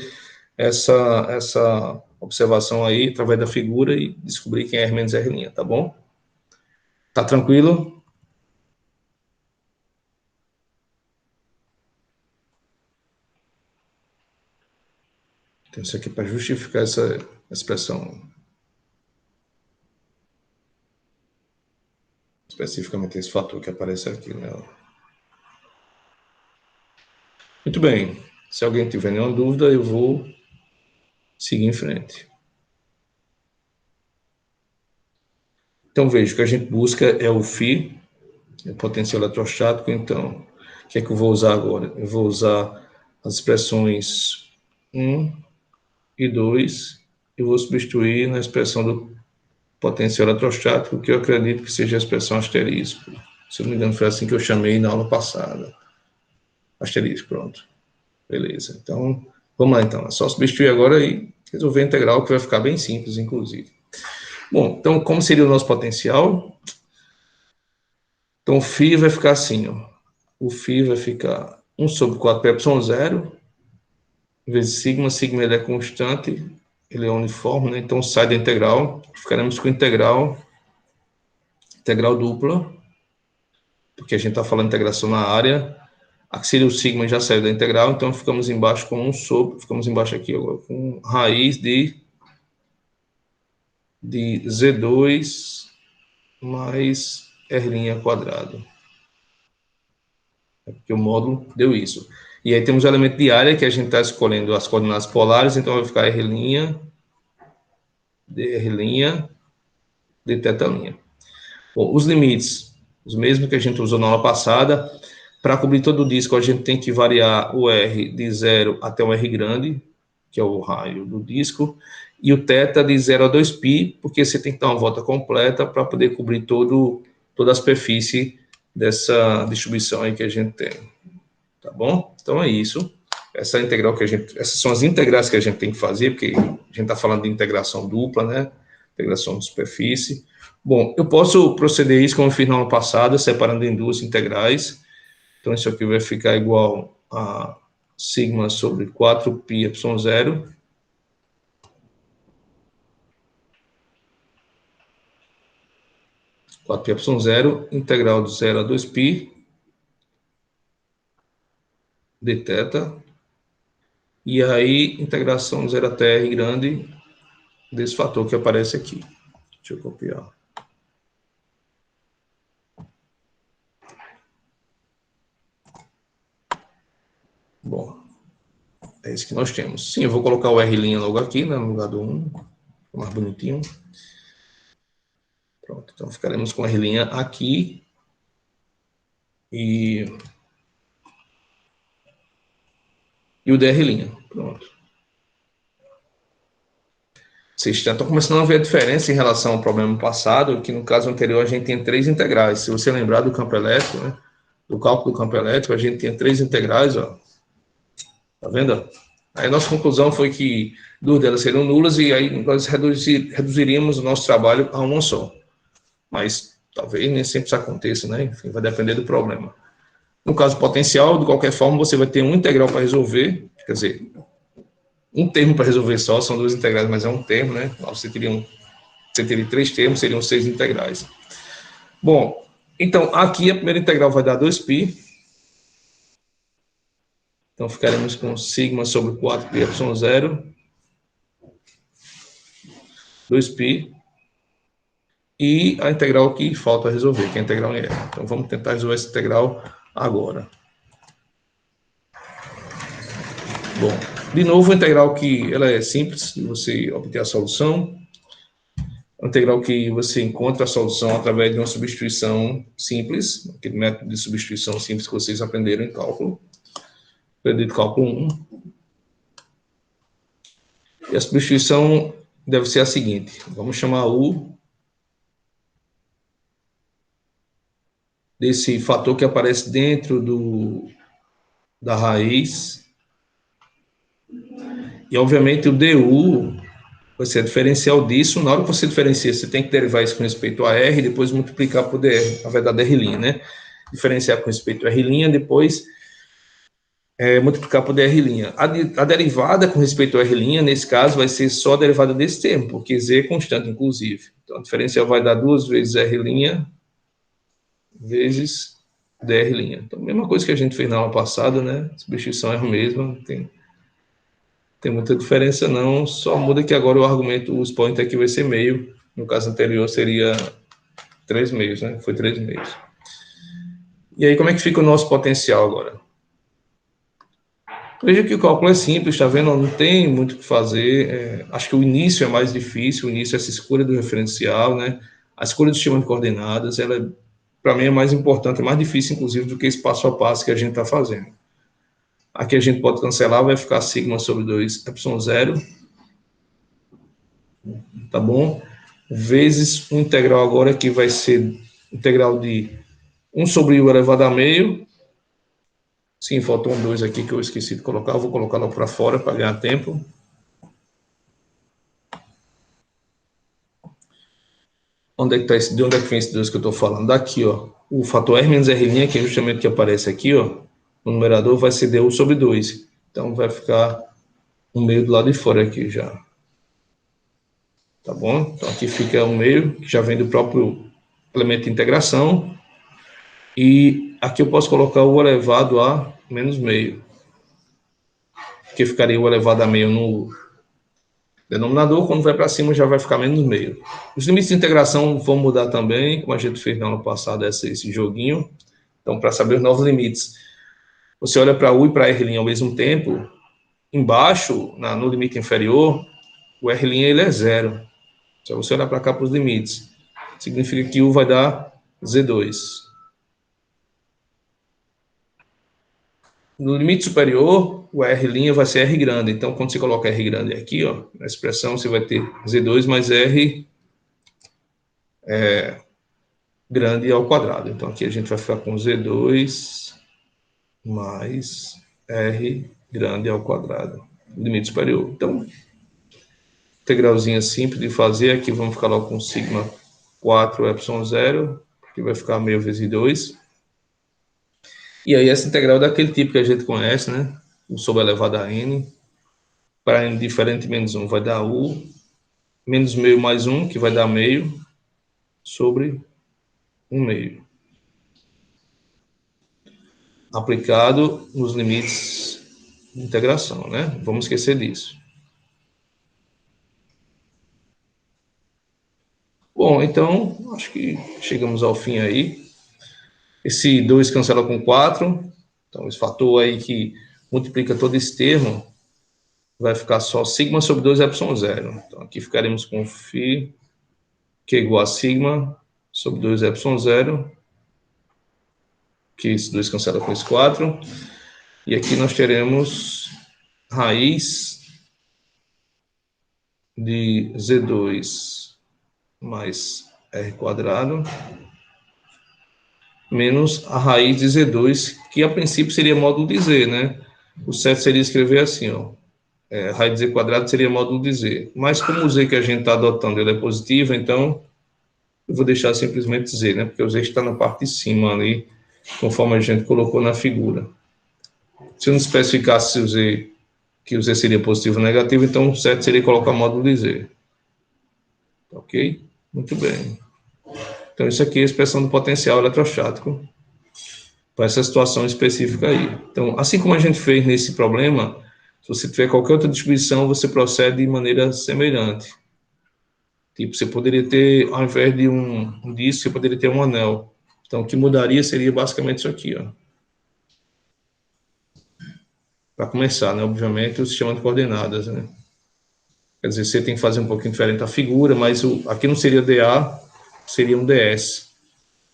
essa observação aí, através da figura, e descobrir quem é R menos R', tá bom? Tá tranquilo? Então, isso aqui para justificar essa expressão. Especificamente esse fator que aparece aqui, né? Muito bem. Se alguém tiver nenhuma dúvida, eu vou seguir em frente. Então, veja, o que a gente busca é o φ, é o potencial eletrostático. Então, o que é que eu vou usar agora? Eu vou usar as expressões 1 e 2, e vou substituir na expressão do potencial eletrostático, que eu acredito que seja a expressão asterisco. Se não me engano, foi assim que eu chamei na aula passada. Asterisco, pronto. Beleza. Então, vamos lá então. É só substituir agora e resolver a integral, que vai ficar bem simples, inclusive. Bom, então, como seria o nosso potencial? Então, o φ vai ficar assim, ó. O φ vai ficar 1 sobre 4πε0, vezes sigma. Sigma ele é constante, ele é uniforme, né? Então, sai da integral. Ficaremos com integral dupla, porque a gente está falando de integração na área. Aqui seria o sigma, já saiu da integral, então ficamos embaixo com 1 sobre, ficamos embaixo aqui agora com raiz de Z2 mais R' quadrado. É porque o módulo deu isso. E aí temos o elemento de área, que a gente está escolhendo as coordenadas polares, então vai ficar R', dR', dθ'. Bom, os limites, os mesmos que a gente usou na aula passada. Para cobrir todo o disco, a gente tem que variar o R de 0 até o R grande, que é o raio do disco, e o θ de 0 a 2π, porque você tem que dar uma volta completa para poder cobrir toda a superfície dessa distribuição aí que a gente tem. Tá bom? Então é isso. Essa integral essas são as integrais que a gente tem que fazer, porque a gente está falando de integração dupla, né? Integração de superfície. Bom, eu posso proceder isso como eu fiz na aula passada, separando em duas integrais. Então, isso aqui vai ficar igual a sigma sobre 4πε0. Integral de 0 a 2π dθ. E aí, integração de 0 até R grande desse fator que aparece aqui. Deixa eu copiar. Bom, é isso que nós temos. Sim, eu vou colocar o R' logo aqui, né, no lugar do 1, mais bonitinho. Pronto, então ficaremos com R' aqui. E o dR'. Pronto. Vocês já estão começando a ver a diferença em relação ao problema passado, que no caso anterior a gente tem 3 integrais. Se você lembrar do campo elétrico, né, do cálculo do campo elétrico, a gente tinha 3 integrais, ó. Tá vendo? Aí a nossa conclusão foi que duas delas seriam nulas e aí nós reduziríamos o nosso trabalho a uma só. Mas talvez nem sempre isso aconteça, né? Enfim, vai depender do problema. No caso potencial, de qualquer forma, você vai ter um integral para resolver, quer dizer, um termo para resolver só, são duas integrais, mas é um termo, né? Você teria três termos, seriam 6 integrais. Bom, então aqui a primeira integral vai dar 2π. Então ficaremos com sigma sobre 4π epsilon 0, 2π, e a integral que falta resolver, que é a integral em R. Então vamos tentar resolver essa integral agora. Bom, de novo, a integral que ela é simples de você obter a solução. A integral que você encontra a solução através de uma substituição simples, aquele método de substituição simples que vocês aprenderam em cálculo. Aprendi cálculo 1. E a substituição deve ser a seguinte. Vamos chamar U desse fator que aparece dentro da raiz. E, obviamente, o du vai ser a diferencial disso. Na hora que você diferencia, você tem que derivar isso com respeito a R, depois multiplicar por dr, na verdade, R', né? Diferenciar com respeito a R', depois multiplicar por dr'. A derivada com respeito a R', nesse caso, vai ser só a derivada desse termo, porque Z é constante, inclusive. Então, a diferencial vai dar 2 vezes R' vezes dr'. Então, a mesma coisa que a gente fez na aula passada, né? A substituição é a mesma, tem muita diferença não, só muda que agora o argumento, o expoente aqui vai ser meio, no caso anterior seria 3 meios, né? Foi 3 meios. E aí, como é que fica o nosso potencial agora? Veja que o cálculo é simples, está vendo? Não tem muito o que fazer. Acho que o início é mais difícil, o início é essa escolha do referencial, né? A escolha do sistema de coordenadas, ela, para mim, é mais importante, é mais difícil, inclusive, do que esse passo a passo que a gente está fazendo. Aqui a gente pode cancelar, vai ficar sigma sobre 2 epsilon 0, tá bom? Vezes um integral agora que vai ser integral de 1 sobre u elevado a meio. Sim, faltou um 2 aqui que eu esqueci de colocar, eu vou colocar lá para fora para ganhar tempo. De onde é que vem esse 2 que eu estou falando? Daqui, ó. O fator R menos R', que é justamente o que aparece aqui, ó, no numerador, vai ser du sobre 2. Então, vai ficar um meio do lado de fora aqui já. Tá bom? Então, aqui fica um meio, que já vem do próprio elemento de integração. E aqui eu posso colocar o elevado a menos meio. Que ficaria o elevado a meio no denominador, quando vai para cima já vai ficar menos meio. Os limites de integração vão mudar também, como a gente fez no ano passado, esse joguinho. Então, para saber os novos limites, você olha para U e para R' ao mesmo tempo, embaixo, no limite inferior, o R' ele é 0. Se você olhar para cá para os limites, significa que U vai dar Z2. No limite superior, o R' vai ser R grande. Então, quando você coloca R grande aqui, ó, na expressão, você vai ter Z2 mais R grande ao quadrado. Então, aqui a gente vai ficar com Z2 mais R grande ao quadrado. Limite superior. Então, integralzinha simples de fazer. Aqui vamos ficar logo com sigma 4 epsilon 0, que vai ficar meio vezes 2. E aí essa integral é daquele tipo que a gente conhece, né? U sobre elevado a n. Para n diferente de menos 1 vai dar U. Menos meio mais 1, que vai dar meio, sobre 1 meio. Aplicado nos limites de integração, né? Vamos esquecer disso. Bom, então, acho que chegamos ao fim aí. Esse 2 cancela com 4. Então, esse fator aí que multiplica todo esse termo vai ficar só sigma sobre 2 epsilon 0. Então, aqui ficaremos com φ, que é igual a sigma sobre 2 epsilon 0, que esse 2 cancela com esse 4. E aqui nós teremos raiz de Z2 mais R quadrado menos a raiz de Z2, que a princípio seria módulo de Z, né? O certo seria escrever assim, ó. raiz de Z quadrado seria módulo de Z. Mas como o Z que a gente está adotando ele é positivo, então eu vou deixar simplesmente Z, né? Porque o Z está na parte de cima ali, conforme a gente colocou na figura. Se eu não especificasse que o Z seria positivo ou negativo, então o certo seria colocar módulo de Z. Ok? Muito bem. Então, isso aqui é a expressão do potencial eletrostático para essa situação específica aí. Então, assim como a gente fez nesse problema, se você tiver qualquer outra distribuição, você procede de maneira semelhante. Tipo, você poderia ter, ao invés de um disco, você poderia ter um anel. Então, o que mudaria seria basicamente isso aqui, ó. Para começar, né? Obviamente, o sistema de coordenadas, né? Quer dizer, você tem que fazer um pouquinho diferente a figura, mas aqui não seria dA, seria um ds.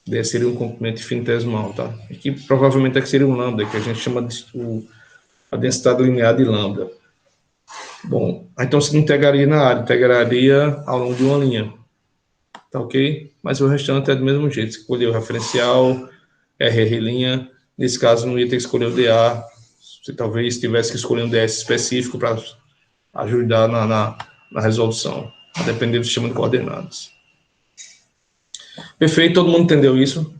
Ds seria um comprimento infinitesimal, tá? Aqui provavelmente aqui seria um lambda, que a gente chama de a densidade linear de lambda. Bom, então você não integraria na área, integraria ao longo de uma linha. Tá ok? Mas o restante é do mesmo jeito. Escolher o referencial, RR', nesse caso não ia ter que escolher o dA, você talvez tivesse que escolher um ds específico para ajudar na resolução, a depender do sistema de coordenadas. Perfeito, todo mundo entendeu isso?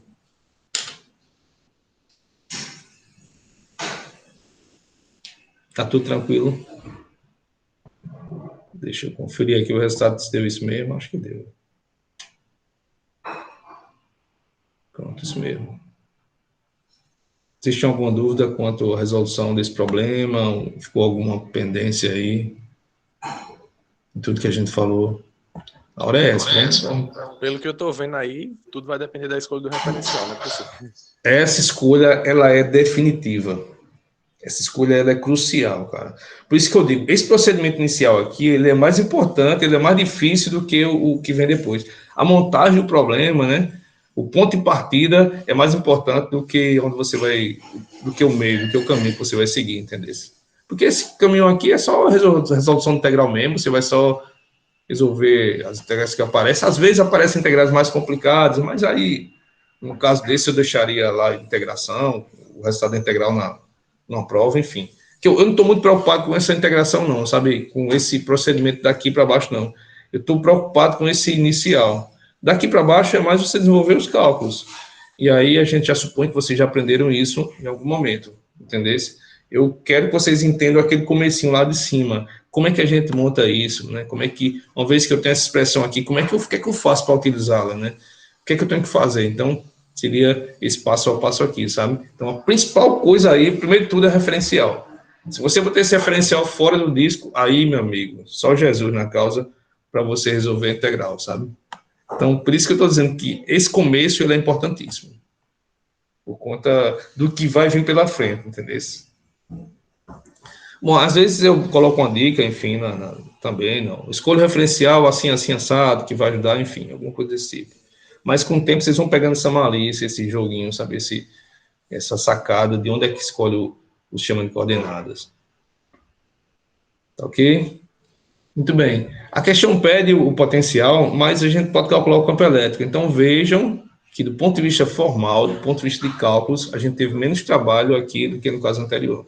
Tá tudo tranquilo? Deixa eu conferir aqui o resultado se deu isso mesmo, acho que deu. Pronto, isso mesmo. Existe alguma dúvida quanto à resolução desse problema? Ficou alguma pendência aí? Em tudo que a gente falou? A hora é essa, vamos. Pelo que eu estou vendo aí, tudo vai depender da escolha do referencial, né, professor? Essa escolha, ela é definitiva. Essa escolha, ela é crucial, cara. Por isso que eu digo, esse procedimento inicial aqui, ele é mais importante, ele é mais difícil do que o que vem depois. A montagem do problema, né? O ponto de partida é mais importante do que onde você vai, do que o meio, do que o caminho que você vai seguir, entendeu? Porque esse caminho aqui é só resolução integral mesmo, você vai só resolver as integrais que aparecem. Às vezes aparecem integrais mais complicadas, mas aí, no caso desse, eu deixaria lá a integração, o resultado da integral numa prova, enfim. Que eu não estou muito preocupado com essa integração, não, sabe? Com esse procedimento daqui para baixo, não. Eu estou preocupado com esse inicial. Daqui para baixo é mais você desenvolver os cálculos. E aí a gente já supõe que vocês já aprenderam isso em algum momento, entendeu? Eu quero que vocês entendam aquele comecinho lá de cima. Como é que a gente monta isso, né? Como é que, uma vez que eu tenho essa expressão aqui, como é que que eu faço para utilizá-la, né? O que é que eu tenho que fazer? Então, seria esse passo a passo aqui, sabe? Então, a principal coisa aí, primeiro de tudo, é referencial. Se você botar esse referencial fora do disco, aí, meu amigo, só Jesus na causa para você resolver a integral, sabe? Então, por isso que eu estou dizendo que esse começo ele é importantíssimo. Por conta do que vai vir pela frente, entendeu? Bom, às vezes eu coloco uma dica, enfim, também, não. Escolha o referencial assim, assim, assado, que vai ajudar, enfim, alguma coisa desse tipo. Mas com o tempo vocês vão pegando essa malícia, esse joguinho, sabe, essa sacada de onde é que escolhe o sistema de coordenadas. Tá ok? Muito bem. A questão pede o potencial, mas a gente pode calcular o campo elétrico. Então vejam que do ponto de vista formal, do ponto de vista de cálculos, a gente teve menos trabalho aqui do que no caso anterior.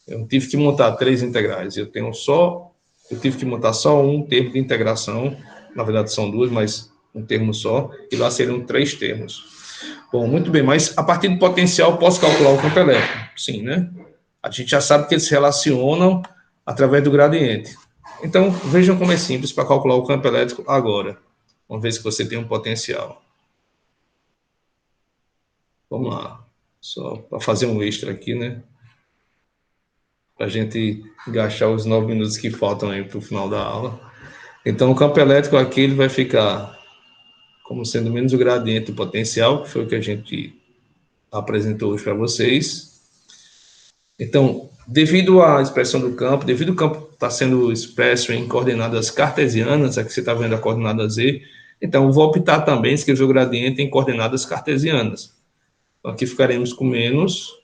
Eu tive que montar 3 integrais. Eu tive que montar só um termo de integração. Na verdade, são 2, mas um termo só. E lá seriam 3 termos. Bom, muito bem. Mas a partir do potencial, posso calcular o campo elétrico? Sim, né? A gente já sabe que eles se relacionam através do gradiente. Então, vejam como é simples para calcular o campo elétrico agora, uma vez que você tem um potencial. Vamos lá. Só para fazer um extra aqui, né? Para a gente gastar os 9 minutos que faltam aí para o final da aula. Então, o campo elétrico aqui ele vai ficar como sendo menos o gradiente do potencial, que foi o que a gente apresentou hoje para vocês. Então, devido à expressão do campo, devido ao campo estar sendo expresso em coordenadas cartesianas, aqui você está vendo a coordenada Z, então eu vou optar também em escrever o gradiente em coordenadas cartesianas. Então, aqui ficaremos com menos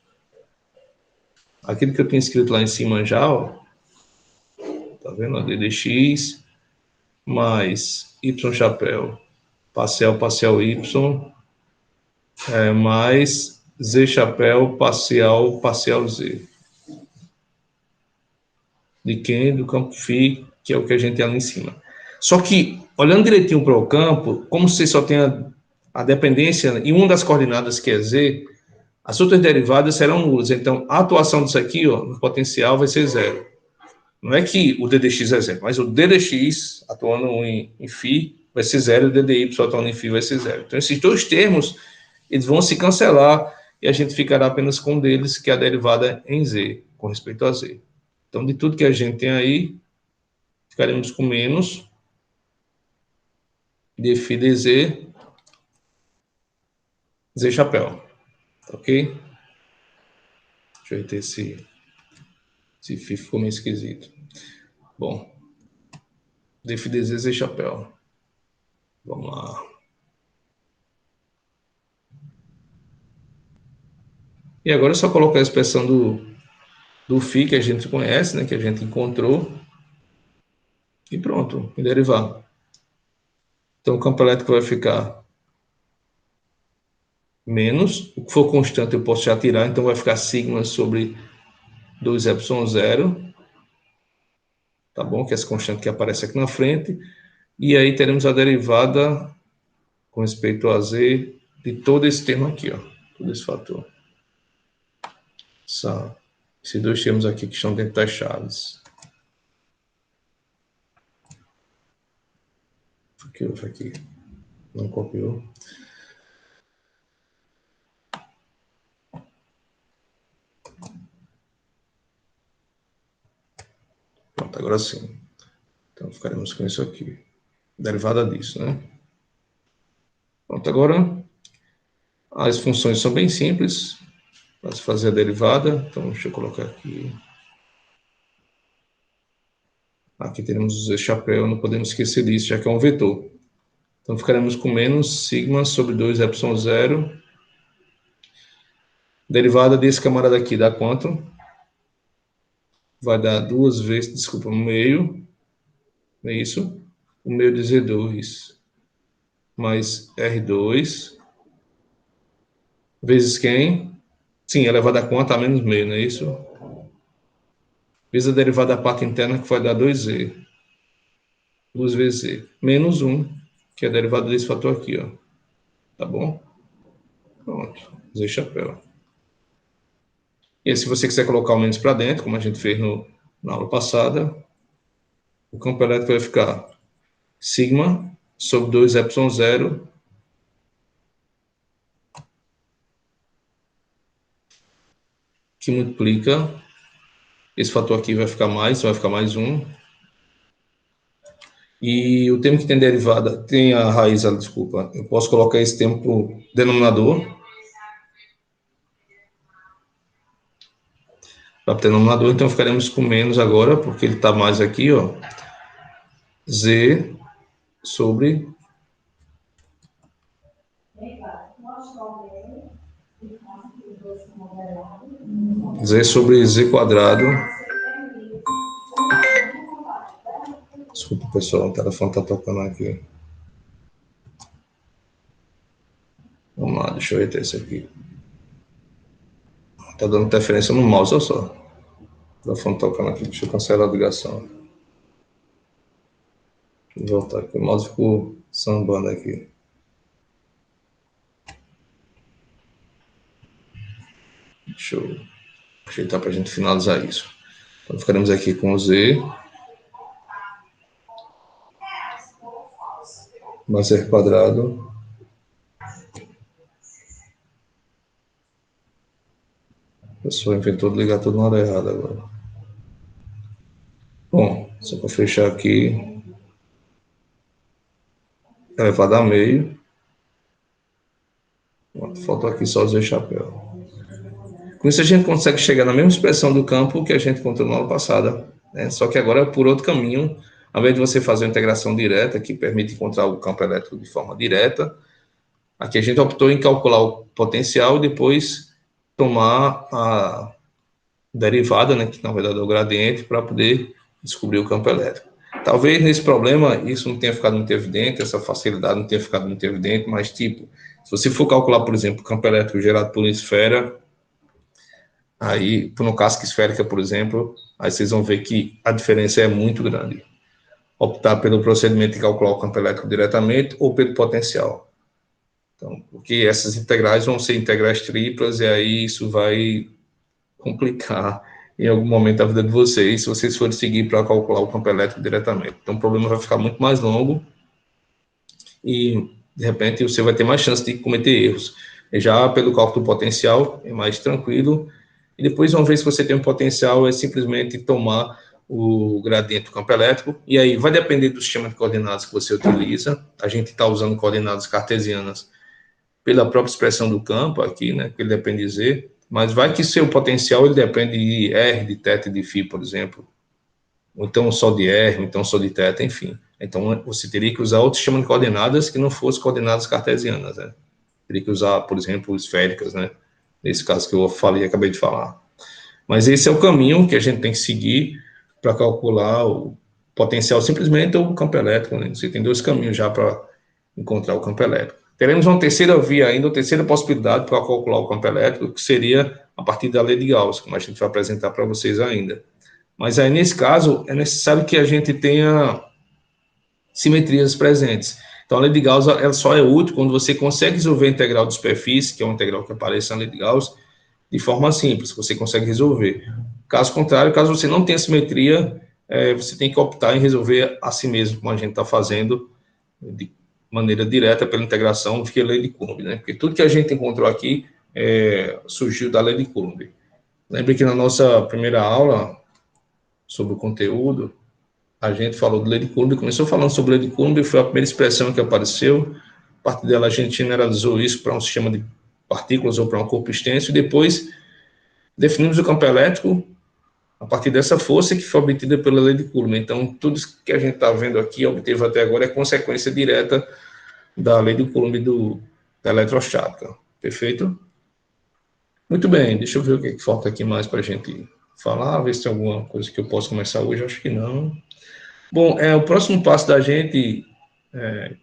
aquilo que eu tinha escrito lá em cima já, ó. Tá vendo? ddx mais y chapéu parcial y mais z chapéu parcial z. de quem? Do campo φ, que é o que a gente tem ali em cima. Só que, olhando direitinho para o campo, como você só tem a dependência em uma das coordenadas, que é z, as outras derivadas serão nulas. Então, a atuação disso aqui, ó, no potencial, vai ser zero. Não é que o ddx é zero, mas o ddx atuando em φ vai ser zero, e o ddy atuando em φ vai ser zero. Então, esses dois termos, eles vão se cancelar e a gente ficará apenas com um deles, que é a derivada em z, com respeito a z. Então, de tudo que a gente tem aí, ficaremos com menos dφ dz, z chapéu. Ok? Deixa eu ver se φ ficou meio esquisito. Bom, dφ dz, z chapéu. Vamos lá. E agora é só colocar a expressão do φ que a gente conhece, né, que a gente encontrou, e pronto, e derivar. Então, o campo elétrico vai ficar menos, o que for constante eu posso já tirar, então vai ficar sigma sobre 2ε0, tá bom? Que é essa constante que aparece aqui na frente, e aí teremos a derivada com respeito a z de todo esse termo aqui, ó, todo esse fator. Esses dois termos aqui que estão dentro das chaves. Aqui. Não copiou. Pronto, agora sim. Então, ficaremos com isso aqui. Derivada disso, né? Pronto, agora as funções são bem simples para se fazer a derivada. Então, deixa eu colocar aqui. Aqui teremos o z chapéu, não podemos esquecer disso, já que é um vetor. Então, ficaremos com menos sigma sobre 2ε0. Derivada desse camarada aqui dá quanto? Vai dar 2 vezes, desculpa, meio, não é isso? O meio de Z2 mais R2 vezes quem? Sim, elevado a quanto? A menos meio, não é isso? Vezes a derivada da parte interna, que vai dar 2z. 2 vezes z. Menos 1, que é a derivada desse fator aqui, ó. Tá bom? Pronto. Z chapéu. E aí, se você quiser colocar o menos para dentro, como a gente fez na aula passada, o campo elétrico vai ficar sigma sobre 2ε0 que multiplica, esse fator aqui vai ficar mais 1. E o termo que tem derivada, tem a raiz, desculpa, eu posso colocar esse termo para o denominador. Para o denominador, então ficaremos com menos agora, porque ele está mais aqui, ó. Z sobre z quadrado. Desculpa, pessoal, o telefone está tocando aqui. Vamos lá, deixa eu ver esse aqui. Está dando interferência no mouse, olha só. O telefone tocando aqui, deixa eu cancelar a ligação. Vou voltar aqui, o mouse ficou sambando aqui. Deixa eu ajeitar para a gente finalizar isso. Então, ficaremos aqui com o Z mais R quadrado a pessoa inventou de ligar tudo na hora errada agora. Bom, só para fechar aqui, elevado a meio. Faltou aqui só o Z chapéu. Com isso a gente consegue chegar na mesma expressão do campo que a gente encontrou na aula passada, né? Só que agora é por outro caminho. Ao invés de você fazer uma integração direta, que permite encontrar o campo elétrico de forma direta, aqui a gente optou em calcular o potencial e depois tomar a derivada, né, que na verdade é o gradiente, para poder descobrir o campo elétrico. Talvez nesse problema isso não tenha ficado muito evidente, essa facilidade não tenha ficado muito evidente, mas tipo, se você for calcular, por exemplo, o campo elétrico gerado por uma esfera, Aí, por uma casca esférica, por exemplo, aí vocês vão ver que a diferença é muito grande. Optar pelo procedimento de calcular o campo elétrico diretamente ou pelo potencial. Então, porque essas integrais vão ser integrais triplas e aí isso vai complicar em algum momento a vida de vocês, se vocês forem seguir para calcular o campo elétrico diretamente. Então, o problema vai ficar muito mais longo e, de repente, você vai ter mais chance de cometer erros. Já pelo cálculo do potencial, é mais tranquilo. E depois, uma vez que você tem um potencial, é simplesmente tomar o gradiente do campo elétrico, e aí vai depender do sistema de coordenadas que você utiliza. A gente está usando coordenadas cartesianas pela própria expressão do campo aqui, né, que ele depende de Z, mas vai que seu potencial ele depende de R, de θ e de φ, por exemplo, ou então só de R, ou então só de θ, enfim. Então, você teria que usar outro sistema de coordenadas que não fosse coordenadas cartesianas, né? Teria que usar, por exemplo, esféricas, né? Nesse caso que eu falei, acabei de falar. Mas esse é o caminho que a gente tem que seguir para calcular o potencial simplesmente ou o campo elétrico, né? Você tem dois caminhos já para encontrar o campo elétrico. Teremos uma terceira via ainda, uma terceira possibilidade para calcular o campo elétrico, que seria a partir da lei de Gauss, como a gente vai apresentar para vocês ainda. Mas aí, nesse caso, é necessário que a gente tenha simetrias presentes. Então, a lei de Gauss ela só é útil quando você consegue resolver a integral de superfície, que é uma integral que aparece na lei de Gauss, de forma simples, você consegue resolver. Caso contrário, caso você não tenha simetria, você tem que optar em resolver a si mesmo, como a gente está fazendo, de maneira direta pela integração via lei de Coulomb, né? Porque tudo que a gente encontrou aqui surgiu da lei de Coulomb. Lembre que na nossa primeira aula sobre o conteúdo, a gente falou de lei de Coulomb, começou falando sobre lei de Coulomb, foi a primeira expressão que apareceu, a partir dela a gente generalizou isso para um sistema de partículas ou para um corpo extenso, e depois definimos o campo elétrico a partir dessa força que foi obtida pela lei de Coulomb. Então, tudo isso que a gente está vendo aqui, obteve até agora, é consequência direta da lei de Coulomb da eletrostática. Perfeito? Muito bem, deixa eu ver o que falta aqui mais para a gente falar, ver se tem alguma coisa que eu possa começar hoje, acho que não. Bom, o próximo passo da gente,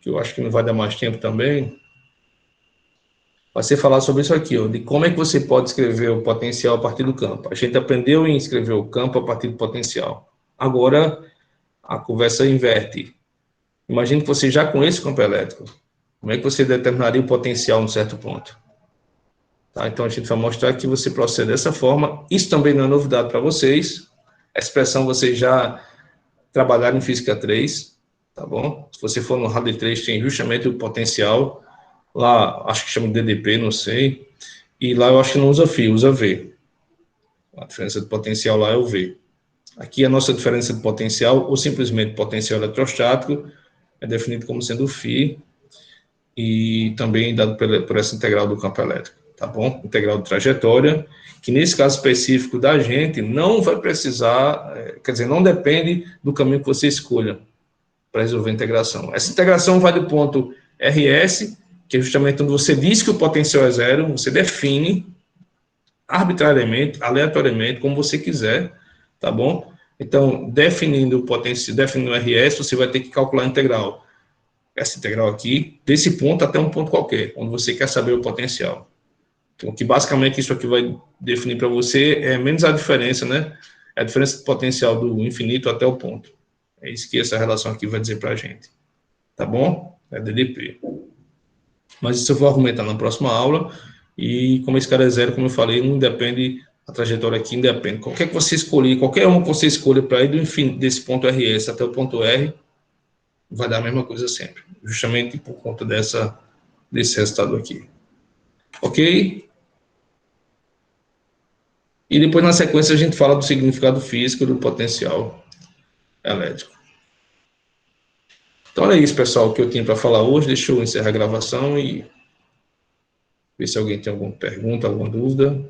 que eu acho que não vai dar mais tempo também, vai ser falar sobre isso aqui, ó, de como é que você pode escrever o potencial a partir do campo. A gente aprendeu em escrever o campo a partir do potencial. Agora, a conversa inverte. Imagine que você já conhece o campo elétrico. Como é que você determinaria o potencial em um certo ponto? Tá? Então, a gente vai mostrar que você procede dessa forma. Isso também não é novidade para vocês. A expressão vocês já trabalharam em Física 3, tá bom? Se você for no RAD 3, tem justamente o potencial. Lá, acho que chama de DDP, não sei. E lá eu acho que não usa φ, usa V. A diferença de potencial lá é o V. Aqui a nossa diferença de potencial, ou simplesmente potencial eletrostático, é definido como sendo φ, e também dado por essa integral do campo elétrico, tá bom? Integral de trajetória, que nesse caso específico da gente, não vai precisar, quer dizer, não depende do caminho que você escolha para resolver a integração. Essa integração vai do ponto RS, que é justamente quando você diz que o potencial é zero, você define arbitrariamente, aleatoriamente, como você quiser, tá bom? Então, definindo o potencial, definindo o RS, você vai ter que calcular a integral. Essa integral aqui, desse ponto até um ponto qualquer, onde você quer saber o potencial. Então, que basicamente isso aqui vai definir para você é menos a diferença, né? É a diferença de potencial do infinito até o ponto. É isso que essa relação aqui vai dizer para a gente. Tá bom? É DDP. Mas isso eu vou argumentar na próxima aula. E como esse cara é zero, como eu falei, não depende, a trajetória aqui independe. Qualquer que você escolher, qualquer uma que você escolha para ir do infinito, desse ponto RS até o ponto R, vai dar a mesma coisa sempre. Justamente por conta desse resultado aqui. Ok? E depois, na sequência, a gente fala do significado físico do potencial elétrico. Então, é isso, pessoal, que eu tinha para falar hoje. Deixa eu encerrar a gravação e ver se alguém tem alguma pergunta, alguma dúvida.